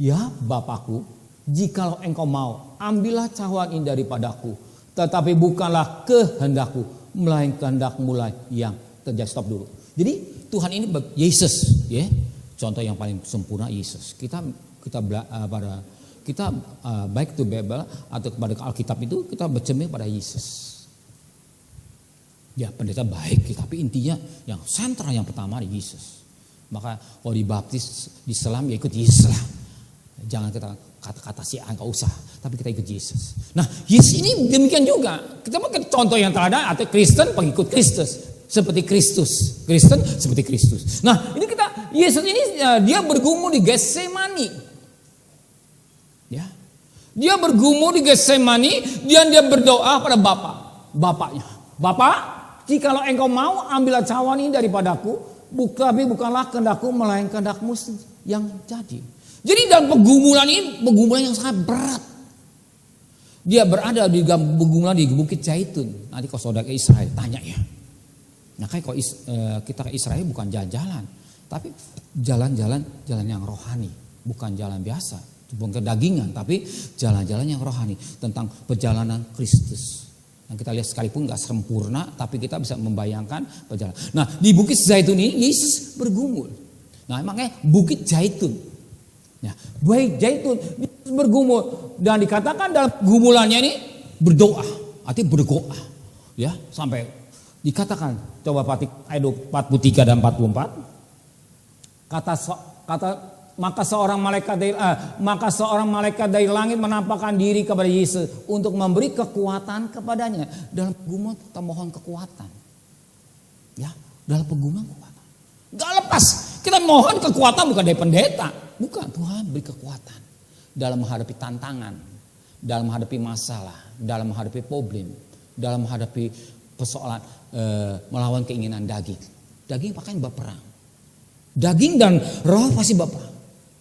Ya Bapakku, jikalau engkau mau, ambillah cawan ini daripadaku, tetapi bukanlah kehendakku, melainkan kehendakmu lah yang terjadi. Stop dulu. Jadi Tuhan ini Yesus, ya, contoh yang paling sempurna Yesus. Kita baik itu Bible atau kepada Alkitab itu kita bercermin pada Yesus. Ya, pendeta baik, tapi intinya yang sentral yang pertama adalah Yesus. Maka kalau dibaptis di Islam ya ikut Yesus lah. Jangan kita kata-kata si enggak usah, tapi kita ikut Yesus. Nah, Yesus ini demikian juga. Kita pakai contoh yang teladan atau Kristen pengikut Kristus seperti Kristus. Kristen seperti Kristus. Nah, ini Yesus ini dia bergumul di Getsemani. Ya. Dia bergumul di Getsemani dan dia berdoa pada bapaknya. Bapak, jikalau engkau mau, ambillah cawan ini daripadaku, tapi bukanlah kehendakku, melainkan kehendakmu yang jadi. Jadi dalam pergumulan ini, pergumulan yang sangat berat. Dia berada di pergumulan di Bukit Zaitun. Nanti kalau saudara ke Israel, tanya ya. Nah, kayak kalau kita ke Israel bukan jalan-jalan, tapi jalan-jalan yang rohani, bukan jalan biasa, bukan kedagingan, tapi jalan-jalan yang rohani tentang perjalanan Kristus. Yang kita lihat sekalipun gak sempurna, tapi kita bisa membayangkan perjalanan. Nah, di Bukit Zaitun ini Yesus bergumul. Nah, makanya Bukit Zaitun. Ya, Bukit Zaitun Yesus bergumul dan dikatakan dalam gumulannya ini berdoa, artinya berdoa. Ya, sampai dikatakan coba ayat 43 dan 44. Maka seorang malaikat dari langit menampakkan diri kepada Yesus untuk memberi kekuatan kepadanya. Dalam pergumulan kita mohon kekuatan. Ya, dalam pergumulan kekuatan. Gak lepas. Kita mohon kekuatan bukan dari pendeta. Bukan, Tuhan beri kekuatan. Dalam menghadapi tantangan. Dalam menghadapi masalah. Dalam menghadapi problem. Dalam menghadapi persoalan melawan keinginan daging. Daging pakaian berperang. Daging dan roh pasti berperang.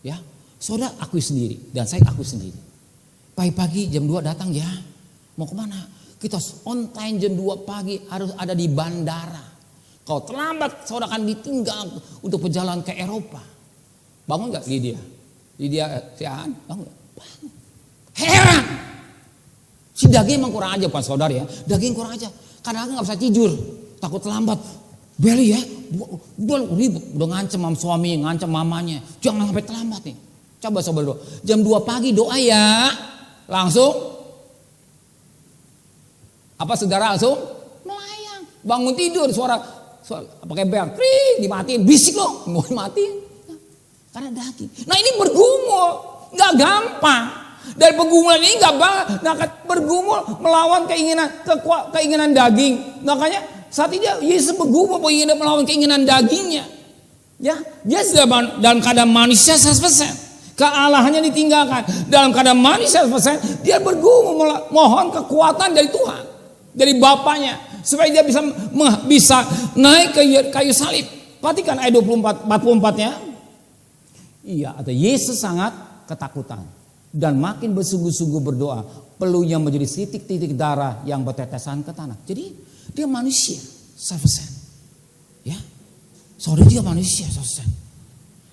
Ya, saudara akui sendiri dan saya akui sendiri. Pagi-pagi jam 2 datang ya. Mau kemana? Kita on time jam 2 pagi harus ada di bandara. Kalau terlambat saudara akan ditinggal untuk perjalanan ke Eropa. Bangun gak Lydia? Siaan? Bangun gak? Bangun. Heran. Si daging emang kurang aja bukan saudara ya. Daging kurang aja. Kadang-kadang gak bisa tidur. Takut terlambat. Beli ya. Ribut. Udah ngancem sama suami, ngancem mamanya. Jangan sampai terlambat nih. Coba saudara doa. Jam 2 pagi doa ya. Langsung. Apa saudara langsung? Melayang. Bangun tidur suara pakai bel, dimatiin, bisik loh, mau dimatiin. Karena daging. Nah ini bergumul, nggak gampang. Dari pergumulan ini nggak bergumul melawan keinginan daging. Makanya saat ini Yesus bergumul melawan keinginan dagingnya. Ya, dia sudah dalam keadaan manusia 100%. Kealahannya ditinggalkan. Dalam keadaan manusia 100%, dia bergumul mohon kekuatan dari Tuhan, dari Bapaknya. Supaya dia bisa naik ke kayu salib. Perhatikan ayat 24-44-nya. Iya, atau Yesus sangat ketakutan. dan makin bersungguh-sungguh berdoa, peluhnya menjadi titik-titik darah yang bertetesan ke tanah. Jadi dia manusia, 100%. Ya, saudara, dia manusia 100%.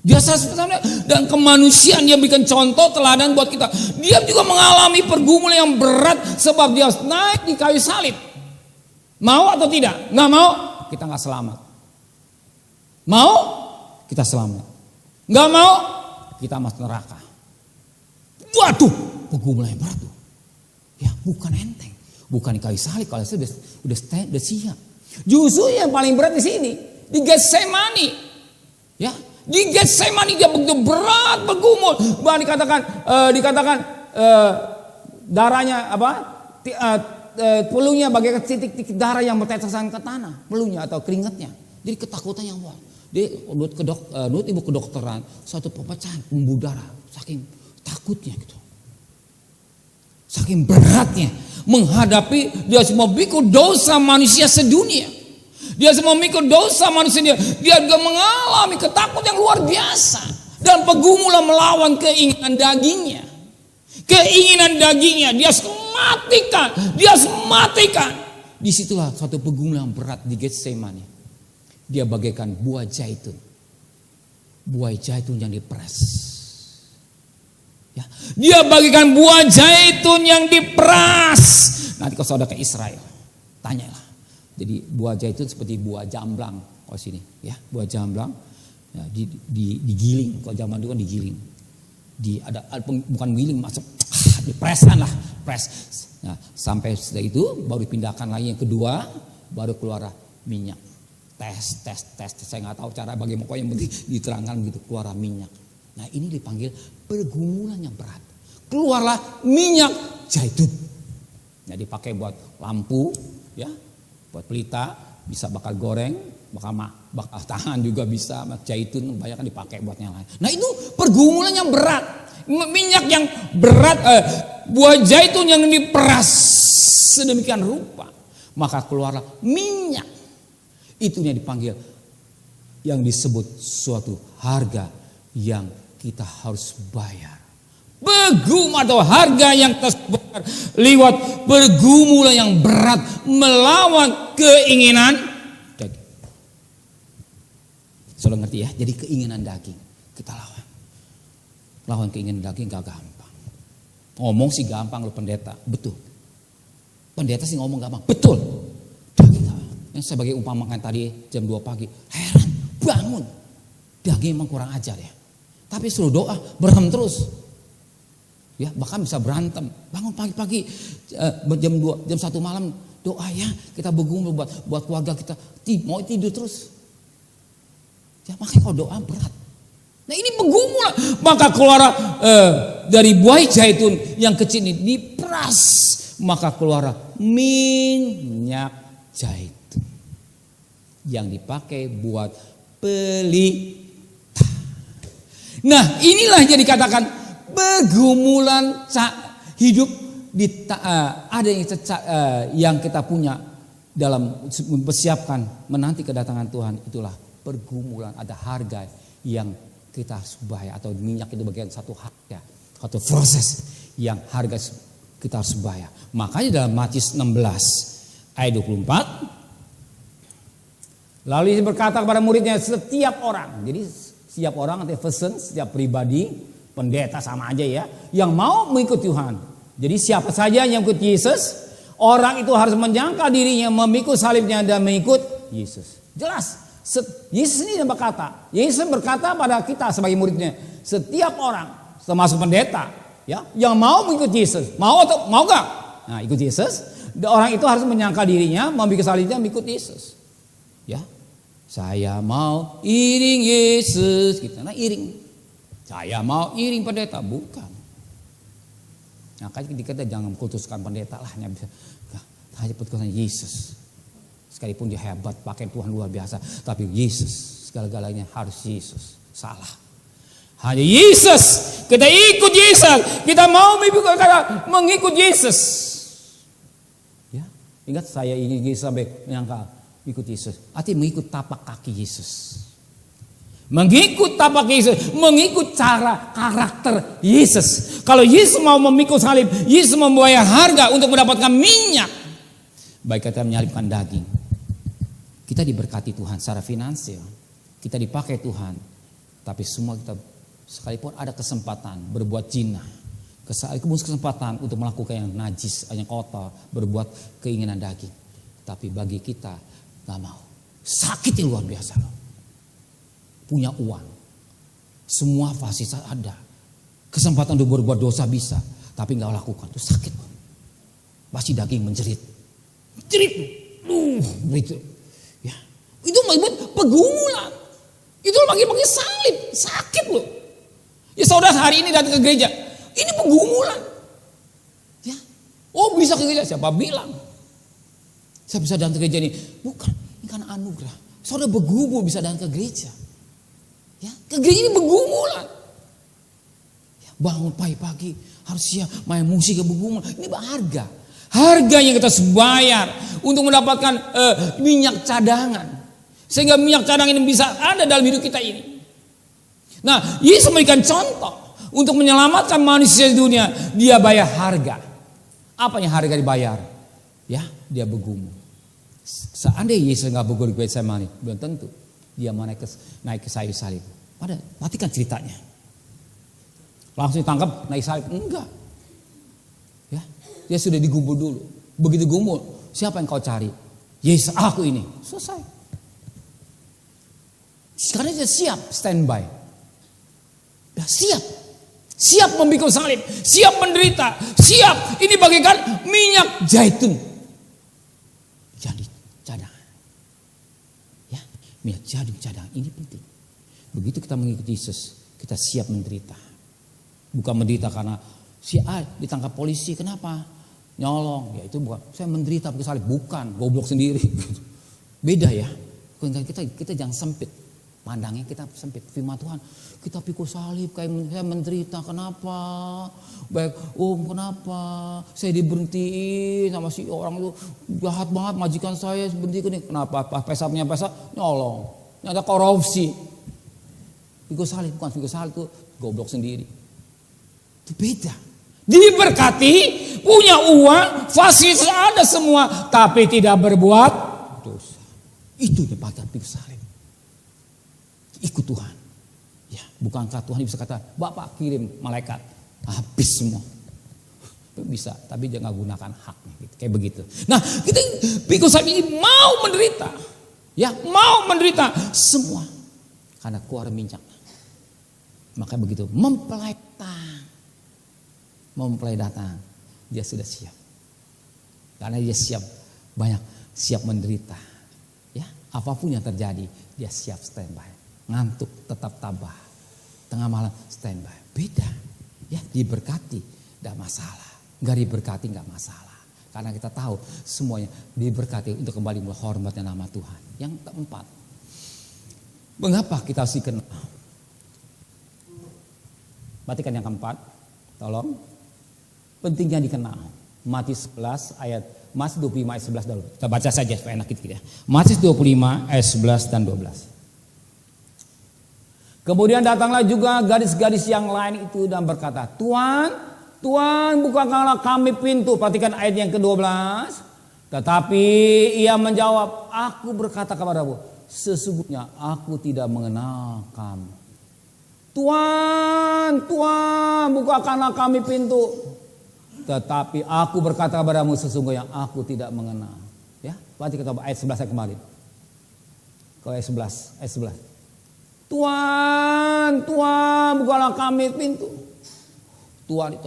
Dia 100% dan kemanusiaan dia berikan contoh teladan buat kita. Dia juga mengalami pergumulan yang berat sebab dia naik di kayu salib. Mau atau tidak? Nggak mau, kita nggak selamat. Mau, kita selamat. Nggak mau, kita masuk neraka. Waduh, pergumulan yang berat tuh. Ya, bukan enteng, bukan di kayu salib. Kalau saya udah siap. Justru yang paling berat di sini, di Getsemani. Ya, di Getsemani dia begitu berat bergumul. Bahkan dikatakan darahnya apa? Peluhnya bagaikan titik-titik darah yang bertetesan ke tanah, peluhnya atau keringatnya. Jadi ketakutan yang buat. Dia menurut ibu kedokteran suatu pemecahan pembuluh darah, saking takutnya gitu. Saking beratnya menghadapi dia semua memikul dosa manusia sedunia. Dia semua memikul dosa manusia dia juga mengalami ketakutan yang luar biasa dan pergumulan melawan keinginan dagingnya. Keinginan dagingnya dia matikan. Disitulah suatu pergumulan yang berat di Getsemani. Dia bagaikan buah zaitun. Buah zaitun yang diperas. Ya, dia bagaikan buah zaitun yang diperas. Nanti kalau saudara ke Israel, tanyalah. Jadi buah zaitun seperti buah jamblang kalau sini, ya, buah jamblang ya, digiling. Kalau zaman dulu kan digiling. Bukan giling, masuk dipresan lah, press. Nah, sampai setelah itu baru dipindahkan lagi yang kedua, baru keluar minyak. Tes. Saya nggak tahu cara bagaimana, yang penting diterangkan begitu, keluar minyak. Nah, ini dipanggil pergumulan yang berat. Keluarlah minyak zaitun. Nah, dipakai buat lampu, ya, buat pelita, bisa bakar goreng, bakar tangan juga bisa. Zaitun banyak kan dipakai buat yang lain. Nah, itu pergumulan yang berat. Minyak yang berat, buah zaitun yang diperas sedemikian rupa, maka keluarlah minyak. Itu yang dipanggil, yang disebut suatu harga yang kita harus bayar. Atau harga yang tersebar lewat pergumulan yang berat melawan keinginan daging. Saudara ngerti ya? Jadi keinginan daging kita lawan keinginan daging gak gampang. Ngomong sih gampang lo pendeta, betul. Pendeta sih ngomong gampang, betul. Daging gampang. Yang sebagai umpamakan tadi jam 2 pagi, heran, bangun. Daging emang kurang ajar ya. Tapi suruh doa, berhem terus. Ya, bahkan bisa berantem. Bangun pagi-pagi jam 1 malam doa ya, kita bergumul buat keluarga kita, mau tidur terus. Ya, makanya kalau doa berat. Nah, ini pergumulan. Maka keluar dari buah zaitun yang kecil ini diperas, maka keluar minyak zaitun yang dipakai buat pelita. Nah, inilah yang dikatakan pergumulan hidup ada yang kita punya dalam mempersiapkan menanti kedatangan Tuhan. Itulah pergumulan, ada harga yang kita harus bayar, atau minyak itu bagian satu harga, satu proses yang harga kita harus bayar. Makanya dalam Matius 16 ayat 24, lalu Yesus berkata kepada muridnya, setiap orang, jadi setiap orang nanti person, setiap pribadi, pendeta sama aja ya, yang mau mengikuti Tuhan. Jadi siapa saja yang mengikut Yesus, orang itu harus menjangkau dirinya, memikul salibnya dan mengikut Yesus. Jelas. Yesus ini yang berkata, Yesus berkata pada kita sebagai muridnya, setiap orang termasuk pendeta ya, yang mau mengikuti Yesus, mau gak? Nah, ikut Yesus, orang itu harus menyangkal dirinya, memikul salibnya, mengikut Yesus. Ya, saya mau iring Yesus, kita iring. Saya mau iring pendeta, bukan. Nah, kita jangan putuskan pendeta lah, hanya bisa hanya putuskan Yesus. Sekalipun dia hebat, pakai Tuhan luar biasa, tapi Yesus, segala-galanya harus Yesus. Salah. Hanya Yesus, kita ikut Yesus, kita mau mengikut Yesus. Ya, ingat saya ingin Yesus sampai menyangka ikut Yesus. Artinya mengikut tapak kaki Yesus. Mengikut tapak Yesus, mengikut cara karakter Yesus. Kalau Yesus mau memikul salib, Yesus membayar harga untuk mendapatkan minyak. Baik kita menyalibkan daging. Kita diberkati Tuhan secara finansial. Kita dipakai Tuhan. Tapi semua kita sekalipun ada kesempatan berbuat zina. Kesempatan untuk melakukan yang najis, yang kotor, berbuat keinginan daging. Tapi bagi kita gak mau. Sakitnya luar biasa loh. Punya uang, semua fasilitas ada, kesempatan untuk berbuat dosa bisa, tapi nggak lakukan, itu sakit. Pasti daging menjerit, gitu. Ya, itu membuat pergumulan, itu bagi salib, sakit loh. Ya saudara hari ini datang ke gereja, ini pergumulan. Ya, oh bisa ke gereja, siapa bilang? Saya bisa datang ke gereja ini, bukan, ini kan anugerah. Saudara bergumul bisa datang ke gereja. Ya, ke gereja ini bergumulan. Ya, bangun pagi-pagi harus siap main musik ke bergumul. Ini berharga. Harganya kita bayar untuk mendapatkan minyak cadangan. Sehingga minyak cadangan ini bisa ada dalam hidup kita ini. Nah, Yesus memberikan contoh untuk menyelamatkan manusia di dunia. Dia bayar harga. Apanya harga dibayar? Ya, dia bergumul. Seandainya Yesus nggak bergumul di Getsemani, belum tentu dia mau naik ke kayu salib. Perhatikan ceritanya. Langsung ditangkap naik salib? Enggak. Ya, dia sudah digumul dulu. Begitu gumul, siapa yang kau cari? Yesus, aku ini. Selesai. Sekarang dia siap standby. Ya, siap memikul salib, siap menderita, siap. Ini bagaikan minyak zaitun. Jadi cadangan. Ya, minyak zaitun cadangan ini penting. Begitu kita mengikuti Yesus, kita siap menderita. Bukan menderita karena si A ditangkap polisi, kenapa? Nyolong, ya itu bukan. Saya menderita pakai salib, bukan, goblok sendiri. Beda ya. Kita jangan sempit. Pandangnya kita sempit. Firman Tuhan, kita pikul salib kayak saya menderita, kenapa? Baik, kenapa? Saya diberhentiin sama si orang itu jahat banget, majikan saya berhenti. Kenapa? Pesapnya nyolong. Ada korupsi. Pikul salib, bukan pikul salib itu goblok sendiri. Itu beda. Diberkati, punya uang, fasilitas ada semua, tapi tidak berbuat dosa. Itu dipakaikan pikul salib. Ikut Tuhan. Ya, bukankah Tuhan bisa kata, Bapak kirim malaikat, habis semua. Bisa, tapi jangan gunakan haknya, gitu. Kayak begitu. Nah, kita pikul salib ini mau menderita, ya, mau menderita semua karena keluar minyak. Maka begitu mempelai datang, dia sudah siap. Karena dia siap siap menderita. Ya, apapun yang terjadi, dia siap standby. Ngantuk tetap tabah. Tengah malam standby. Beda. Ya, diberkati enggak masalah. Enggak diberkati enggak masalah. Karena kita tahu semuanya diberkati untuk kembali menghormatkan nama Tuhan. Yang keempat, mengapa kita harus dikenal? Perhatikan yang keempat, tolong. Pentingnya dikenal. Matius 11 ayat, Matius 25 ayat 11 dulu. Kita baca saja supaya enak gitu ya. Matius 25 ayat 11 dan 12. Kemudian datanglah juga gadis-gadis yang lain itu dan berkata, Tuhan, bukakanlah kami pintu. Perhatikan ayat yang ke-12. Tetapi ia menjawab, aku berkata kepadamu, sesungguhnya aku tidak mengenal kamu. Tuhan, bukakanlah kami pintu. Tetapi aku berkata kepadamu, sesungguhnya aku tidak mengenal. Ya, perhatikan ayat 11 saya kemarin. Ke ayat 11. Tuhan, bukalah kami pintu. Tuhan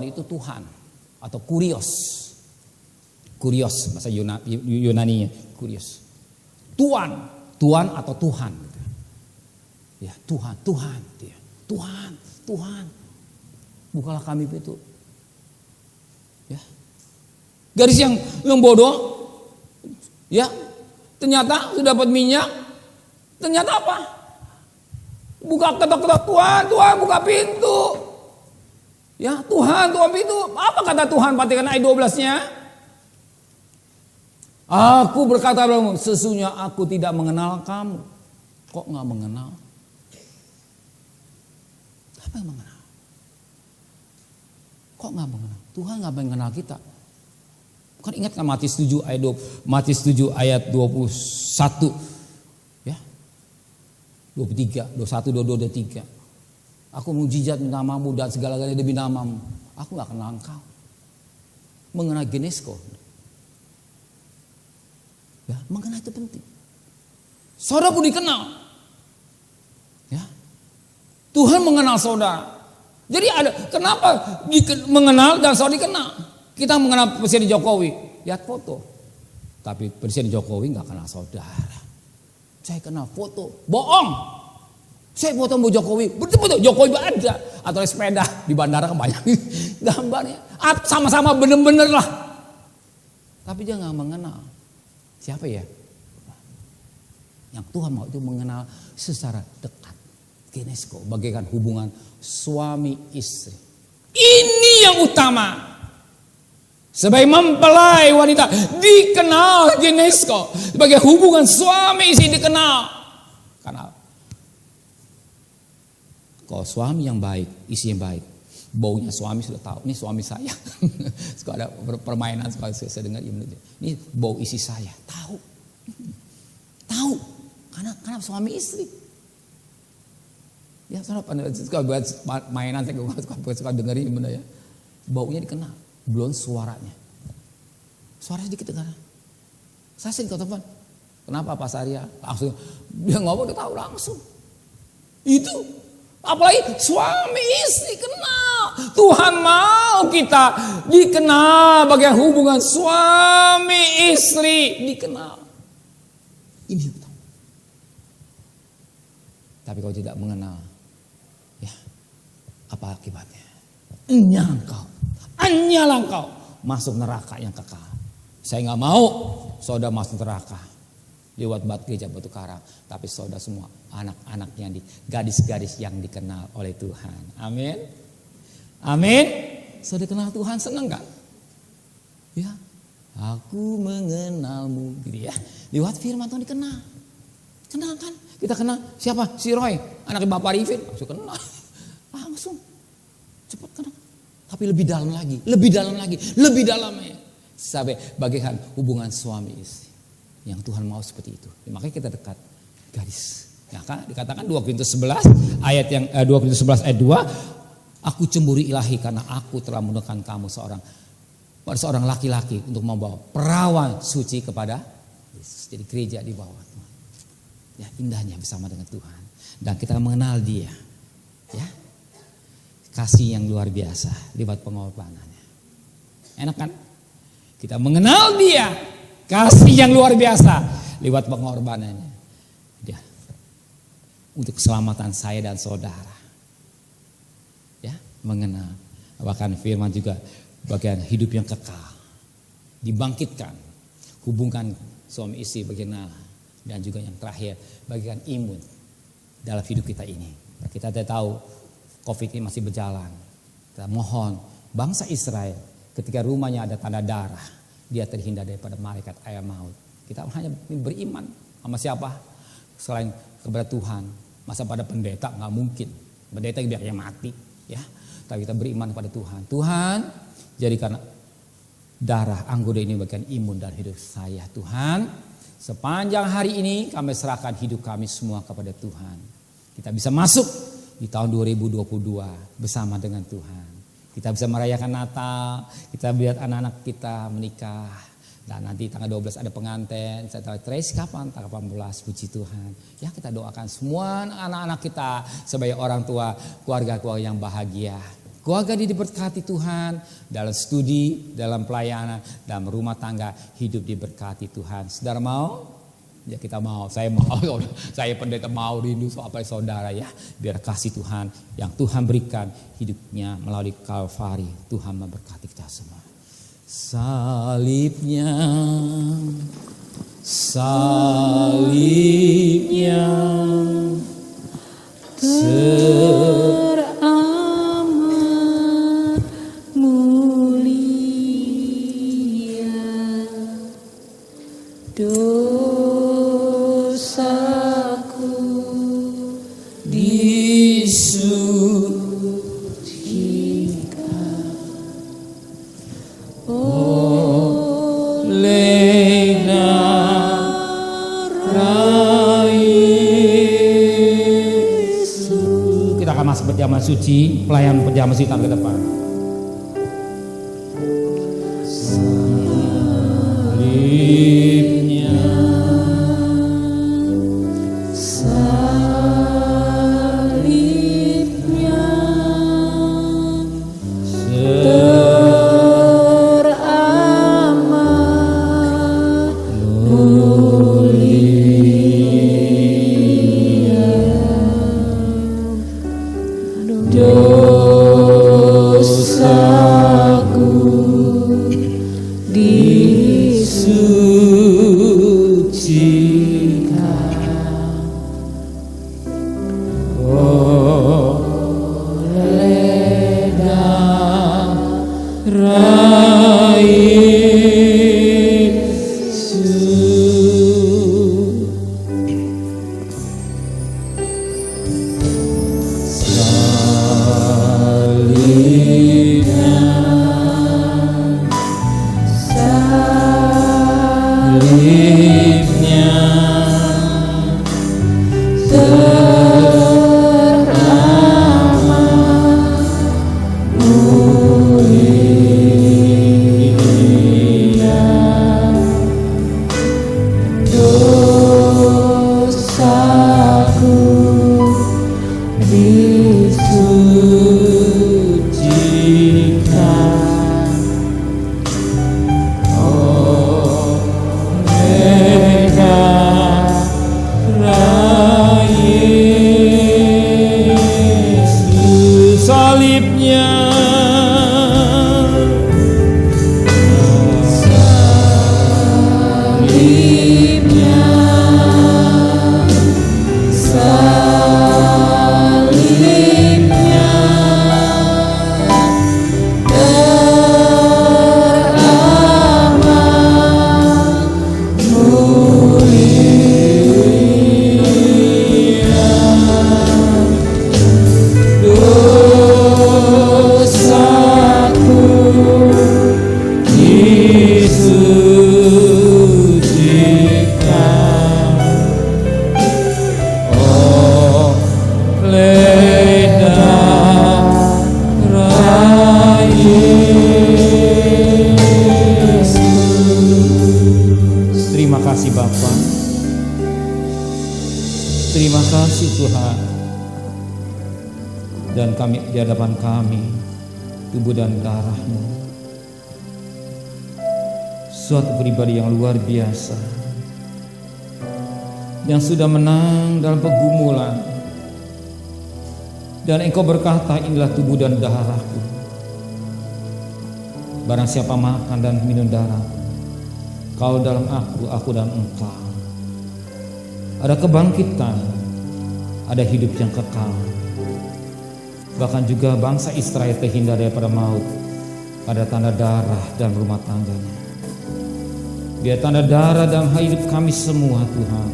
itu Tuhan atau kurios. Kurios bahasa Yunani-nya, kurios. Tuhan atau Tuhan. Ya, Tuhan. Tuhan. Bukalah kami pintu. Ya. Gadis yang bodoh. Ya. Ternyata sudah dapat minyak. Ternyata apa? Buka ketok-ketok, Tuhan, buka pintu. Ya, Tuhan pintu. Apa kata Tuhan? Perhatikan ayat 12-nya. Aku berkata kepadamu, sesungguhnya aku tidak mengenal kamu. Kok nggak mengenal? Siapa yang mengenal? Kok nggak mengenal? Tuhan nggak mengenal kita. Kan ingat kan Matius 7 ayat 21 ya. 23, 21, 22, 23. Aku mujizat namamu dan segala-galanya demi namamu. Aku nggak kenal engkau. Mengenal Genesko. Ya, mengenal itu penting. Saudara pun dikenal. Ya. Tuhan mengenal saudara. Jadi ada kenapa mengenal dan saudara dikenal? Kita mengenal Presiden Jokowi, lihat foto. Tapi Presiden Jokowi nggak kenal saudara. Saya kenal foto, bohong. Saya foto sama Jokowi, betul-betul Jokowi ada. Atau sepeda di bandara banyak gambarnya. Sama-sama bener-bener lah. Tapi dia nggak mengenal. Siapa ya? Yang Tuhan mau itu mengenal secara dekat. Genesko, bagaikan hubungan suami istri. Ini yang utama. Sebagai mempelai wanita dikenal Genesko. Sebagai hubungan suami istri dikenal. Karena kalau suami yang baik, istri yang baik, baunya suami sudah tahu. Ini suami saya. Suka ada permainan, suka saya dengar ini bau istri saya. Tahu. Karena suami istri. Ya, saudara suka buat mainan, saya suka dengerin benda ya. Baunya dikenal, belum suaranya. Suara sedikit dengar. Saya sering kau telepon. Kenapa Pak Sarya? Langsung dia ngomong udah tahu langsung. Itu apalagi suami istri kenal. Tuhan mau kita dikenal bagian hubungan suami istri dikenal. Ini utama. Tapi kalau tidak mengenal, ya apa akibatnya? Anyalah engkau masuk neraka yang kekal. Saya nggak mau saudara masuk neraka lewat batu gereja Batu Karang, tapi saudara semua anak-anak yang gadis-gadis yang dikenal oleh Tuhan. Amin. Amin. Saudara kenal Tuhan, senang nggak? Ya, aku mengenalmu, gitu ya. Lewat firman Tuhan dikenal. Kenal kan? Kita kenal siapa? Si Roy, anaknya Bapak Rifin. Langsung kenal. Langsung. Cepat kenal. Tapi lebih dalam lagi. Sampai bagaikan hubungan suami istri. Yang Tuhan mau seperti itu. Ya, makanya kita dekat gadis. Ya kan? Dikatakan 2 Korintus 11 ayat 2 Aku cemburu ilahi karena aku telah menekan kamu seorang laki-laki untuk membawa perawan suci kepada Yesus. Jadi gereja di bawah Tuhan. Ya, indahnya bersama dengan Tuhan. Dan kita mengenal dia. Ya. Kasih yang luar biasa lewat pengorbanannya. Enak kan? Kita mengenal dia. Kasih yang luar biasa lewat pengorbanannya. Dia untuk keselamatan saya dan saudara. Ya, mengenal. Bahkan firman juga bagian hidup yang kekal. Dibangkitkan. Hubungkan suami istri bagaimana. Dan juga yang terakhir bagian imun dalam hidup kita ini. Kita tidak tahu COVID ini masih berjalan. Kita mohon bangsa Israel ketika rumahnya ada tanda darah, dia terhindar daripada malaikat ayam maut. Kita hanya beriman sama siapa? Selain kepada Tuhan. Masa pada pendeta nggak mungkin. Pendeta biarnya mati, ya. Tapi kita beriman kepada Tuhan. Tuhan, jadikan darah anggota ini bagian imun dalam hidup saya. Tuhan, sepanjang hari ini kami serahkan hidup kami semua kepada Tuhan. Kita bisa masuk di tahun 2022 bersama dengan Tuhan. Kita bisa merayakan Natal, kita lihat anak-anak kita menikah. Dan nanti tanggal 12 ada pengantin. Saya tahu Trace kapan? Tanggal 18, puji Tuhan. Ya, kita doakan semua anak-anak kita sebagai orang tua, keluarga-keluarga yang bahagia. Keluarga diberkati Tuhan dalam studi, dalam pelayanan, dalam rumah tangga, hidup diberkati Tuhan. Saudara mau? Ya kita mau, saya mau, saya pendeta mau rindu soal apa saudara ya. Biar kasih Tuhan yang Tuhan berikan hidupnya melalui Kalvari. Tuhan memberkati kita semua. Salibnya teramat mulia, dosaku disudutkan perjamuan suci, pelayan perjamuan suci ke depan. Salibnya, salibnya teramat mulia, dosaku disucikan oleh darah Yesus. Salibnya, salibnya teramat mulia, dosaku disucikan oleh darah Yesus. Salibnya, salibnya, salibnya teramat mulia, dosaku disucikan oleh darah Yesus. Terima kasih Bapa. Terima kasih Tuhan. Dan kami di hadapan kami tubuh dan darah-Mu, suatu pribadi yang luar biasa yang sudah menang dalam pergumulan, dan Engkau berkata, inilah tubuh dan darah-Ku. Barang siapa makan dan minum darah-Ku, Kau dalam aku dalam Engkau, ada kebangkitan, ada hidup yang kekal. Bahkan juga bangsa Israel terhindar daripada maut, ada tanda darah dalam rumah tangganya. Biar tanda darah dalam hidup kami semua Tuhan.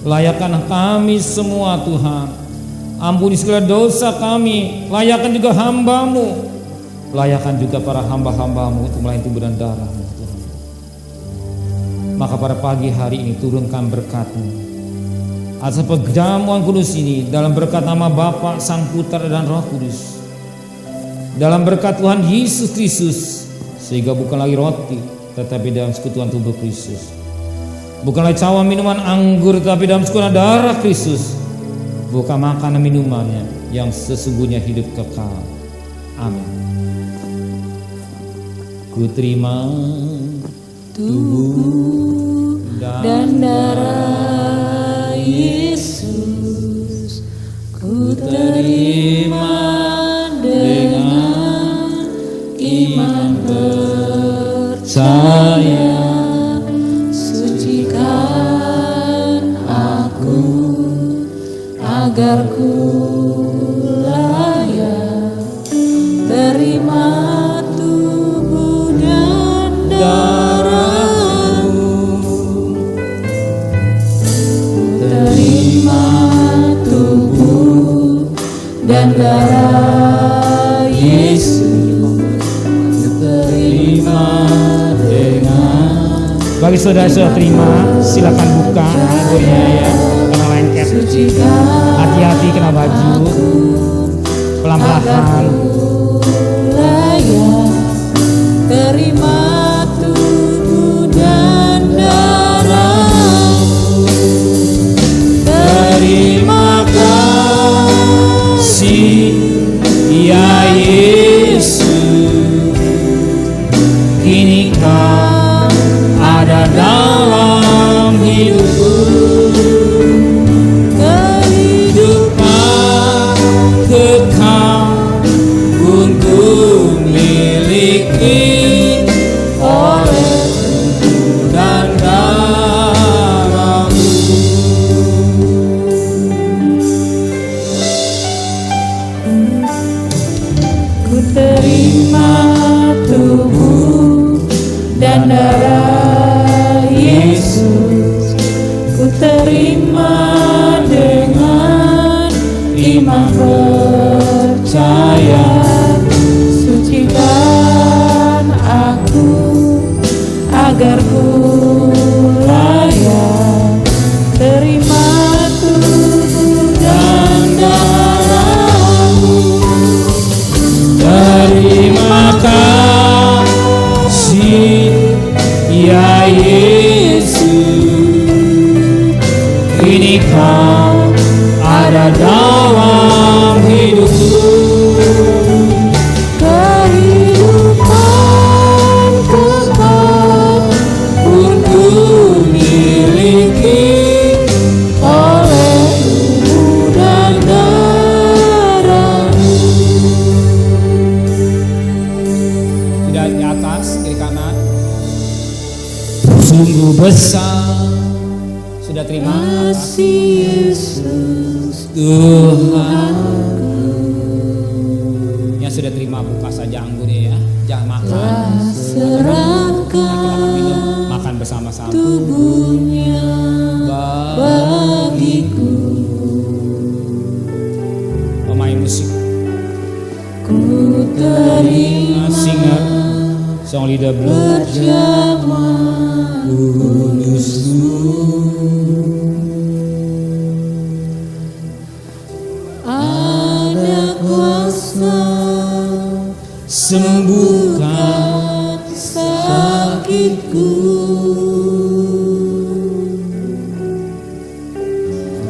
Layakkan kami semua Tuhan. Ampuni segala dosa kami. Layakkan juga hamba-Mu. Layakkan juga para hamba-hamba-Mu untuk melayani tubuh dan darah-Mu Tuhan. Maka pada pagi hari ini turunkan berkat-Mu atas perjamuan kudus ini, dalam berkat nama Bapa, Sang Putra dan Roh Kudus, dalam berkat Tuhan Yesus Kristus, sehingga bukan lagi roti tetapi dalam sekutuan tubuh Kristus, bukan lagi cawan minuman anggur tetapi dalam sekutuan darah Kristus, bukan makanan minumannya yang sesungguhnya hidup kekal. Amin. Ku terima tubuh dan darah Yesus, ku terima dengan iman percaya. Sucikan aku agar ku layak terima tubuh dan darah-Mu. Terima tubuh dan darah Yesus, terima dengan. Bagi saudara-saudara terima, silakan buka anggurnya ya, kena lengket. Hati-hati kena baju. Pelan-pelan. Terima tubuh dan darah-Mu. Terima kasih ya Yesus, kini Kau ada dalam hidupku. Kehidupan kekal untuk miliki oleh tubuh dan darah-Mu. Ku terima tubuh dan darah Yesus. Ku terima dengan iman percaya. Sucikan aku agar ku layak terima tubuh dan darah-Mu. Terima kasih ya Yesus, kini Kau ada dalam hidupku. Kehidupan kekal Untuk miliki oleh tubuh dan darah-Mu. tidak di atas, kiri kanan. Sungguh besar. Sudah terima atas. Kasih Yesus Tuhan. Yang sudah terima buka saja anggurnya ya. Jangan makan. telah serahkan Minum, makan bersama-sama. tubuhnya bagiku. Pemain musik, Ku terima singer, song leader blues. perjamuan ada kuasa Sembuhkan sakitku.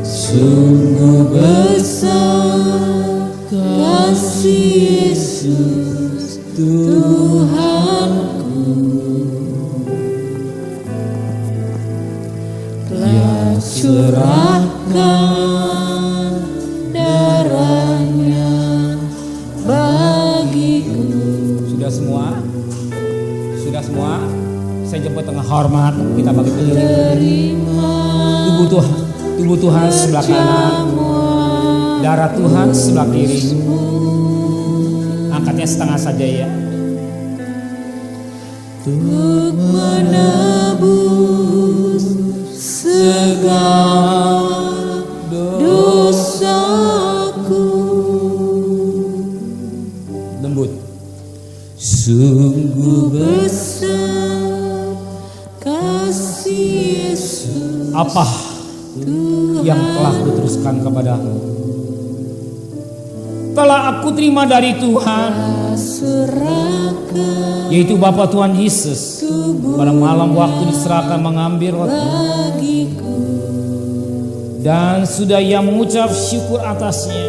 Sungguh besar kasih Yesus Tuhanku. Telah curahkan darahnya bagiku. Sudah semua? Sudah semua? Saya jemput tengah hormat, kita bagi pengiring. Terima Tubuh Tuhan sebelah kanan, darah Tuhan sebelah kiri. Angkatnya setengah saja ya. untuk menebus segala dosaku. Lembut. Sungguh besar kasih Yesus Apa yang telah kuteruskan kepadamu? Telah aku terima dari Tuhan, serahkan yaitu Bapa Tuhan Yesus. Pada malam waktu diserahkan mengambil roti, bagiku. dan sudah ia mengucap syukur atasnya,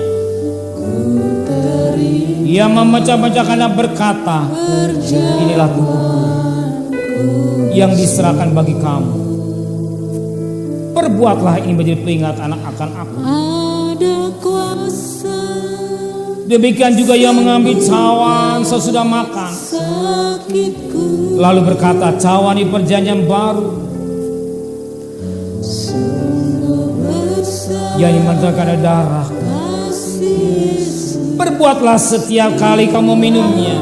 ia memecah-mecahkan dan berkata, inilah tubuhku yang diserahkan bagi kamu. Perbuatlah ini menjadi peringatan akan aku. Ada kuasa Demikian juga ia mengambil cawan sesudah makan, sakitku. lalu berkata, cawan ini perjanjian baru yang dimancarkan darah. Kasih Yesus Perbuatlah setiap kali kamu minumnya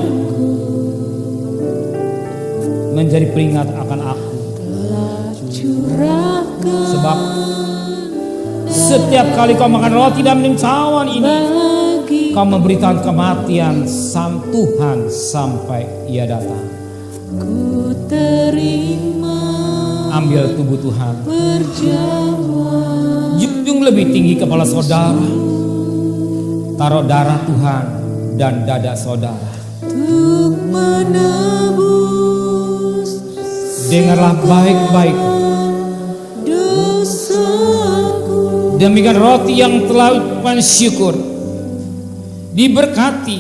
menjadi peringat akan aku. curahkan Sebab setiap kali kau makan roti dan minum cawan ini, bagi kau memberitakan kematian sang Tuhan sampai ia datang. ku terima Ambil tubuh Tuhan, perjamuan junjung lebih tinggi kepala saudara, taruh darah Tuhan dan dada saudara. Untuk menebus Dengarlah baik-baik. dosaku. Demikian roti yang telah ucapan syukur diberkati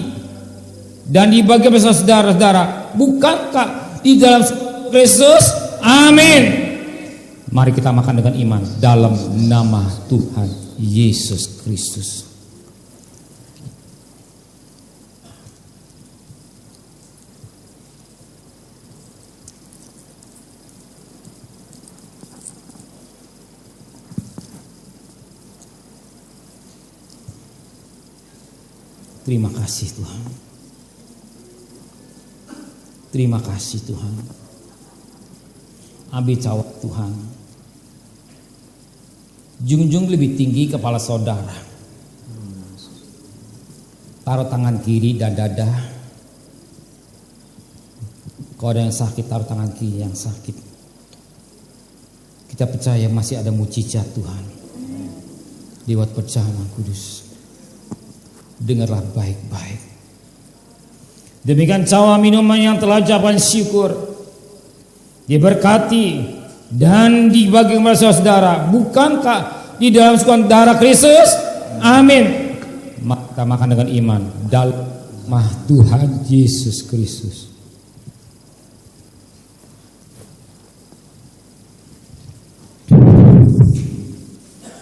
dan dibagi bersama saudara-saudara. Bukankah di dalam Kristus? Amin. Mari kita makan dengan iman dalam nama Tuhan Yesus Kristus. Terima kasih Tuhan. Terima kasih Tuhan. Ambil cawat Tuhan. Junjung lebih tinggi kepala saudara. Taruh tangan kiri dan dada. Kalau ada yang sakit, taruh tangan kiri yang sakit. Kita percaya masih ada mujizat Tuhan lewat perjalanan kudus. Dengarlah baik-baik. Demikian cawan minuman yang telah ucapan syukur diberkati dan dibagi kepada saudara. Bukankah di dalam sukan darah Kristus? Amin. Kita makan dengan iman dalam nama Tuhan Yesus Kristus.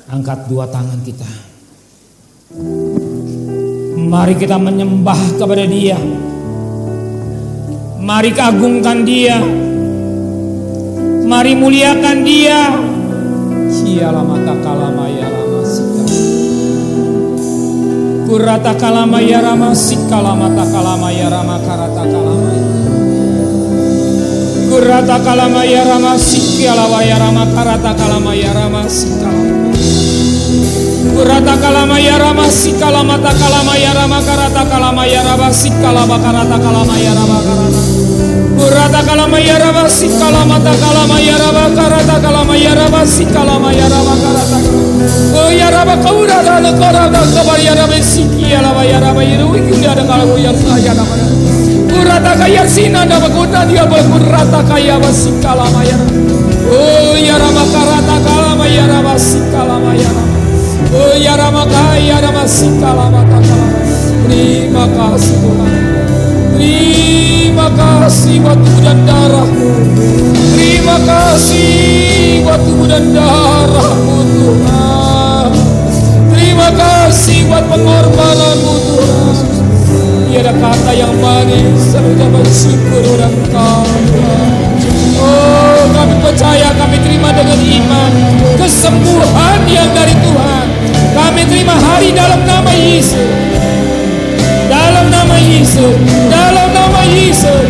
Angkat dua tangan kita. Mari kita menyembah kepada Dia. Mari kagungkan Dia. Mari muliakan Dia. Siala mata kalamaya ramasika. Kurata kalamaya ramasika lamata kalamaya ramakarata kalamaya. Kurata kalamaya ramasiki alawaya ramakarata kalamaya ramasika. Kurata kalamaya ramasika lamata kalamaya ramakarata kalamaya rabasika labakarata kalamaya rabakarata. Kurata kalamaya rabasika lamata kalamaya rabakarata kalamaya rabasika lamaya rabakarata. Oh ya rabakaura dan korata kabaya rabasiki alawaya rabayira wikunda ada kalau yang saya namanya. Kurata kaya sina ada bakuta dia berkurata kaya basika lamaya. Oh ya rabakarata kalamaya rabasika lamaya. Oh ya ramakaya ramasika lamata kalamaya. Terima kasih Tuhan. Terima kasih buat tubuh dan darahmu. Terima kasih buat tubuh dan darahmu Tuhan. Terima kasih buat pengorbananmu Tuhan. Tiada kata yang manis serupa bersyukur orang Kau. Oh kami percaya, kami terima dengan iman kesembuhan yang dari Tuhan. Kami terima hari dalam nama Yesus. Dalam nama Yesus. Dalam nama Yesus.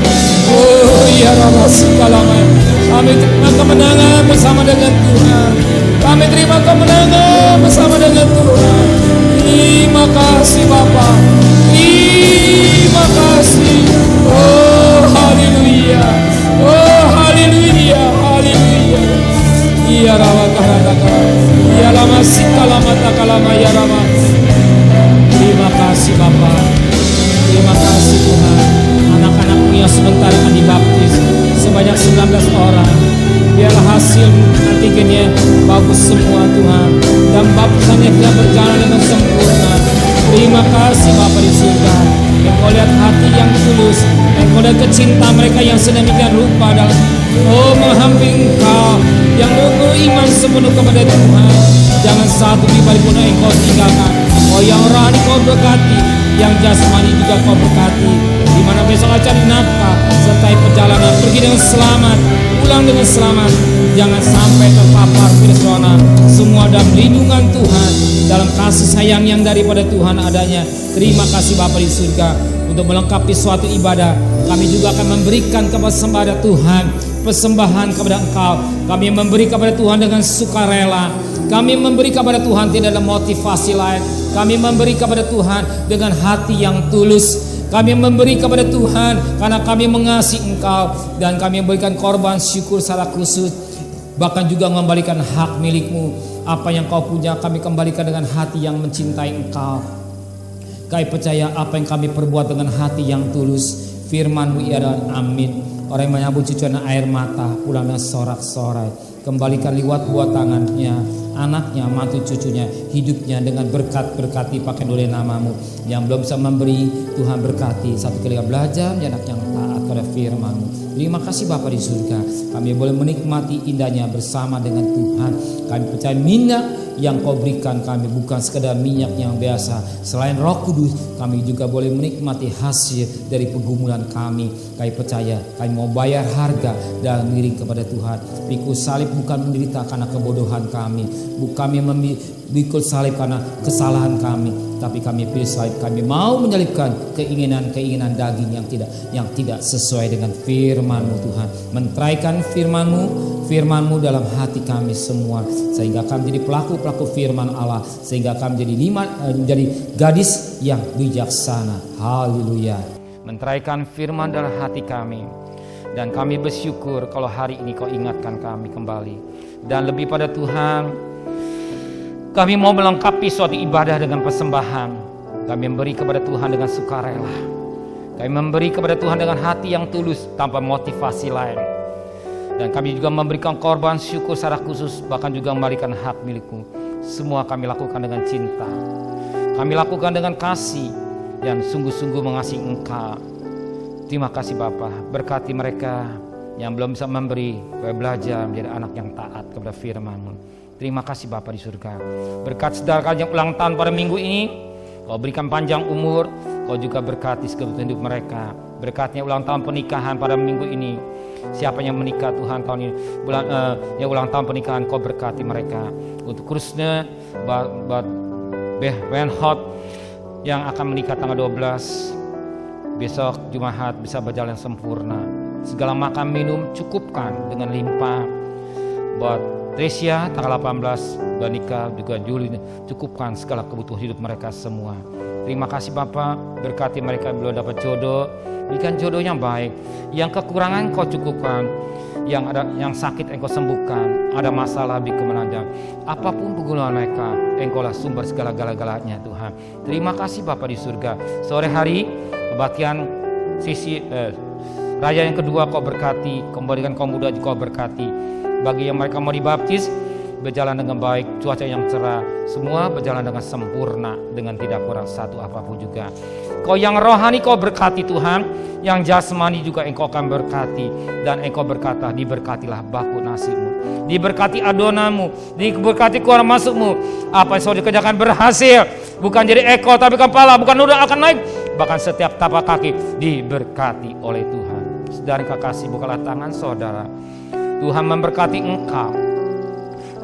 Oh ya Rabbasikalamaya. Kami terima kemenangan bersama dengan Tuhan. Kami terima kemenangan bersama dengan Tuhan. Terima kasih Bapa. Terima kasih. Oh haleluya. Oh haleluya. Haleluya. Ya Rabbakarataka. Ya lama sikalama takalama ya Rama. Terima kasih Bapa. Terima kasih Tuhan. Anak-anakmu yang sebentar akan dibaptis sebanyak 19 orang. Biarlah hasil antigennya bagus semua Tuhan. Dan baptisannya tidak berjalan dengan sempurna. Terima kasih Bapa di surga. Engkau lihat hati yang tulus. Engkau lihat kecintaan mereka yang sedemikian rupa dalam menghampiri Engkau, yang beriman sepenuh kepada Tuhan. Jangan satu pribadi pun Engkau tinggalkan. Oh yang rohani Kau berkati, yang jasmani juga Kau berkati. Di mana besok akan nafkah sertai perjalanan, pergi dengan selamat, pulang dengan selamat. Jangan sampai terpapar virus corona. Semua dalam lindungan Tuhan, dalam kasih sayang yang daripada Tuhan adanya. Terima kasih Bapa di surga. Untuk melengkapi suatu ibadah, kami juga akan memberikan kepada Tuhan persembahan kepada Engkau. Kami memberi kepada Tuhan dengan sukarela. Kami memberi kepada Tuhan tidak ada motivasi lain. Kami memberi kepada Tuhan dengan hati yang tulus. Kami memberi kepada Tuhan karena kami mengasihi Engkau. Dan kami memberikan korban syukur secara khusus. Bahkan juga mengembalikan hak milikmu. Apa yang Kau punya kami kembalikan dengan hati yang mencintai Engkau. Kami percaya apa yang kami perbuat dengan hati yang tulus, firman-Mu ia adalah amin. Orang yang menyambut cucuan air mata, pulangnya sorak-sorai. Kembalikan liwat buat tangannya, anaknya, mantu cucunya, hidupnya dengan berkat-berkati pakai oleh nama-Mu. Yang belum bisa memberi, Tuhan berkati. Satu kali belajar menjadi anak yang taat pada firman-Mu. Terima kasih Bapa di surga. Kami boleh menikmati indahnya bersama dengan Tuhan. Kami percaya minyak yang Kau berikan kami bukan sekedar minyak yang biasa. Selain Roh Kudus, kami juga boleh menikmati hasil dari pergumulan kami. Kami percaya kami mau bayar harga dan diri kepada Tuhan. Pikul salib bukan menderita karena kebodohan kami, bukan kami memikul salib karena kesalahan kami, tapi kami pilih salib. Kami mau menyalibkan keinginan-keinginan daging yang tidak sesuai dengan firman-Mu Tuhan. Menteraikan firman-Mu dalam hati kami semua, sehingga kami jadi pelaku-pelaku firman Allah, sehingga kami menjadi gadis yang bijaksana. Haleluya. Menteraikan firman dalam hati kami, dan kami bersyukur kalau hari ini Kau ingatkan kami kembali. Dan lebih pada Tuhan, kami mau melengkapi suatu ibadah dengan persembahan. Kami memberi kepada Tuhan dengan sukarela. Kami memberi kepada Tuhan dengan hati yang tulus tanpa motivasi lain. Dan kami juga memberikan korban syukur secara khusus, bahkan juga memberikan hak milik-Mu. Semua kami lakukan dengan cinta. Kami lakukan dengan kasih dan sungguh-sungguh mengasihi Engkau. Terima kasih Bapa, berkati mereka yang belum bisa memberi, belajar menjadi anak yang taat kepada firman-Mu. Terima kasih Bapa di surga. Berkat saudara yang ulang tahun pada minggu ini, Kau berikan panjang umur. Kau juga berkati kebutuhan hidup mereka. Berkatnya ulang tahun pernikahan pada minggu ini. Siapa yang menikah Tuhan tahun ini, yang ulang tahun pernikahan, Kau berkati mereka. Untuk khususnya Benhot yang akan menikah tanggal 12, besok Jumat bisa berjalan sempurna. Segala makan minum cukupkan dengan limpah. Buat Tresia tanggal 18 bernikah juga Juli, cukupkan segala kebutuhan hidup mereka semua. Terima kasih Bapak, berkati mereka belum dapat jodoh, berikan jodoh yang baik. Yang kekurangan Kau cukupkan, yang sakit Engkau sembuhkan, ada masalah di kemenangan. Apapun pergumulan mereka, Engkaulah sumber segala galanya Tuhan. Terima kasih Bapak di surga. Sore hari kebaktian sisi raya yang kedua Kau berkati, kembalikan kaum muda Kau berkati. Bagi yang mereka mau dibaptis, berjalan dengan baik, cuaca yang cerah, semua berjalan dengan sempurna, dengan tidak kurang satu apapun juga. Kau yang rohani Kau berkati Tuhan, yang jasmani juga Engkau akan berkati. Dan Engkau berkata, diberkatilah baku nasimu, diberkati adonamu, diberkati keluar masukmu. Apa yang sudah dikerjakan berhasil, bukan jadi ekor tapi kepala, bukan udah akan naik, bahkan setiap tapak kaki diberkati oleh Tuhan. Saudara kekasih, bukalah tangan saudara. Tuhan memberkati engkau,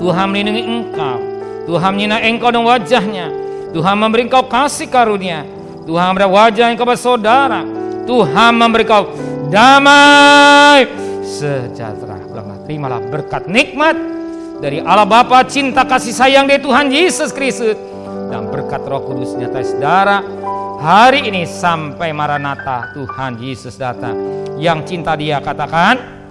Tuhan melindungi engkau, Tuhan menyinai engkau dan wajahnya, Tuhan memberi engkau kasih karunia, Tuhan memberi wajah engkau kepada saudara, Tuhan memberi engkau damai sejahtera. Terimalah berkat nikmat dari Allah Bapa, cinta kasih sayang dari Tuhan Yesus Kristus, dan berkat Roh Kudus nyata saudara hari ini sampai Maranatha Tuhan Yesus datang. Yang cinta Dia katakan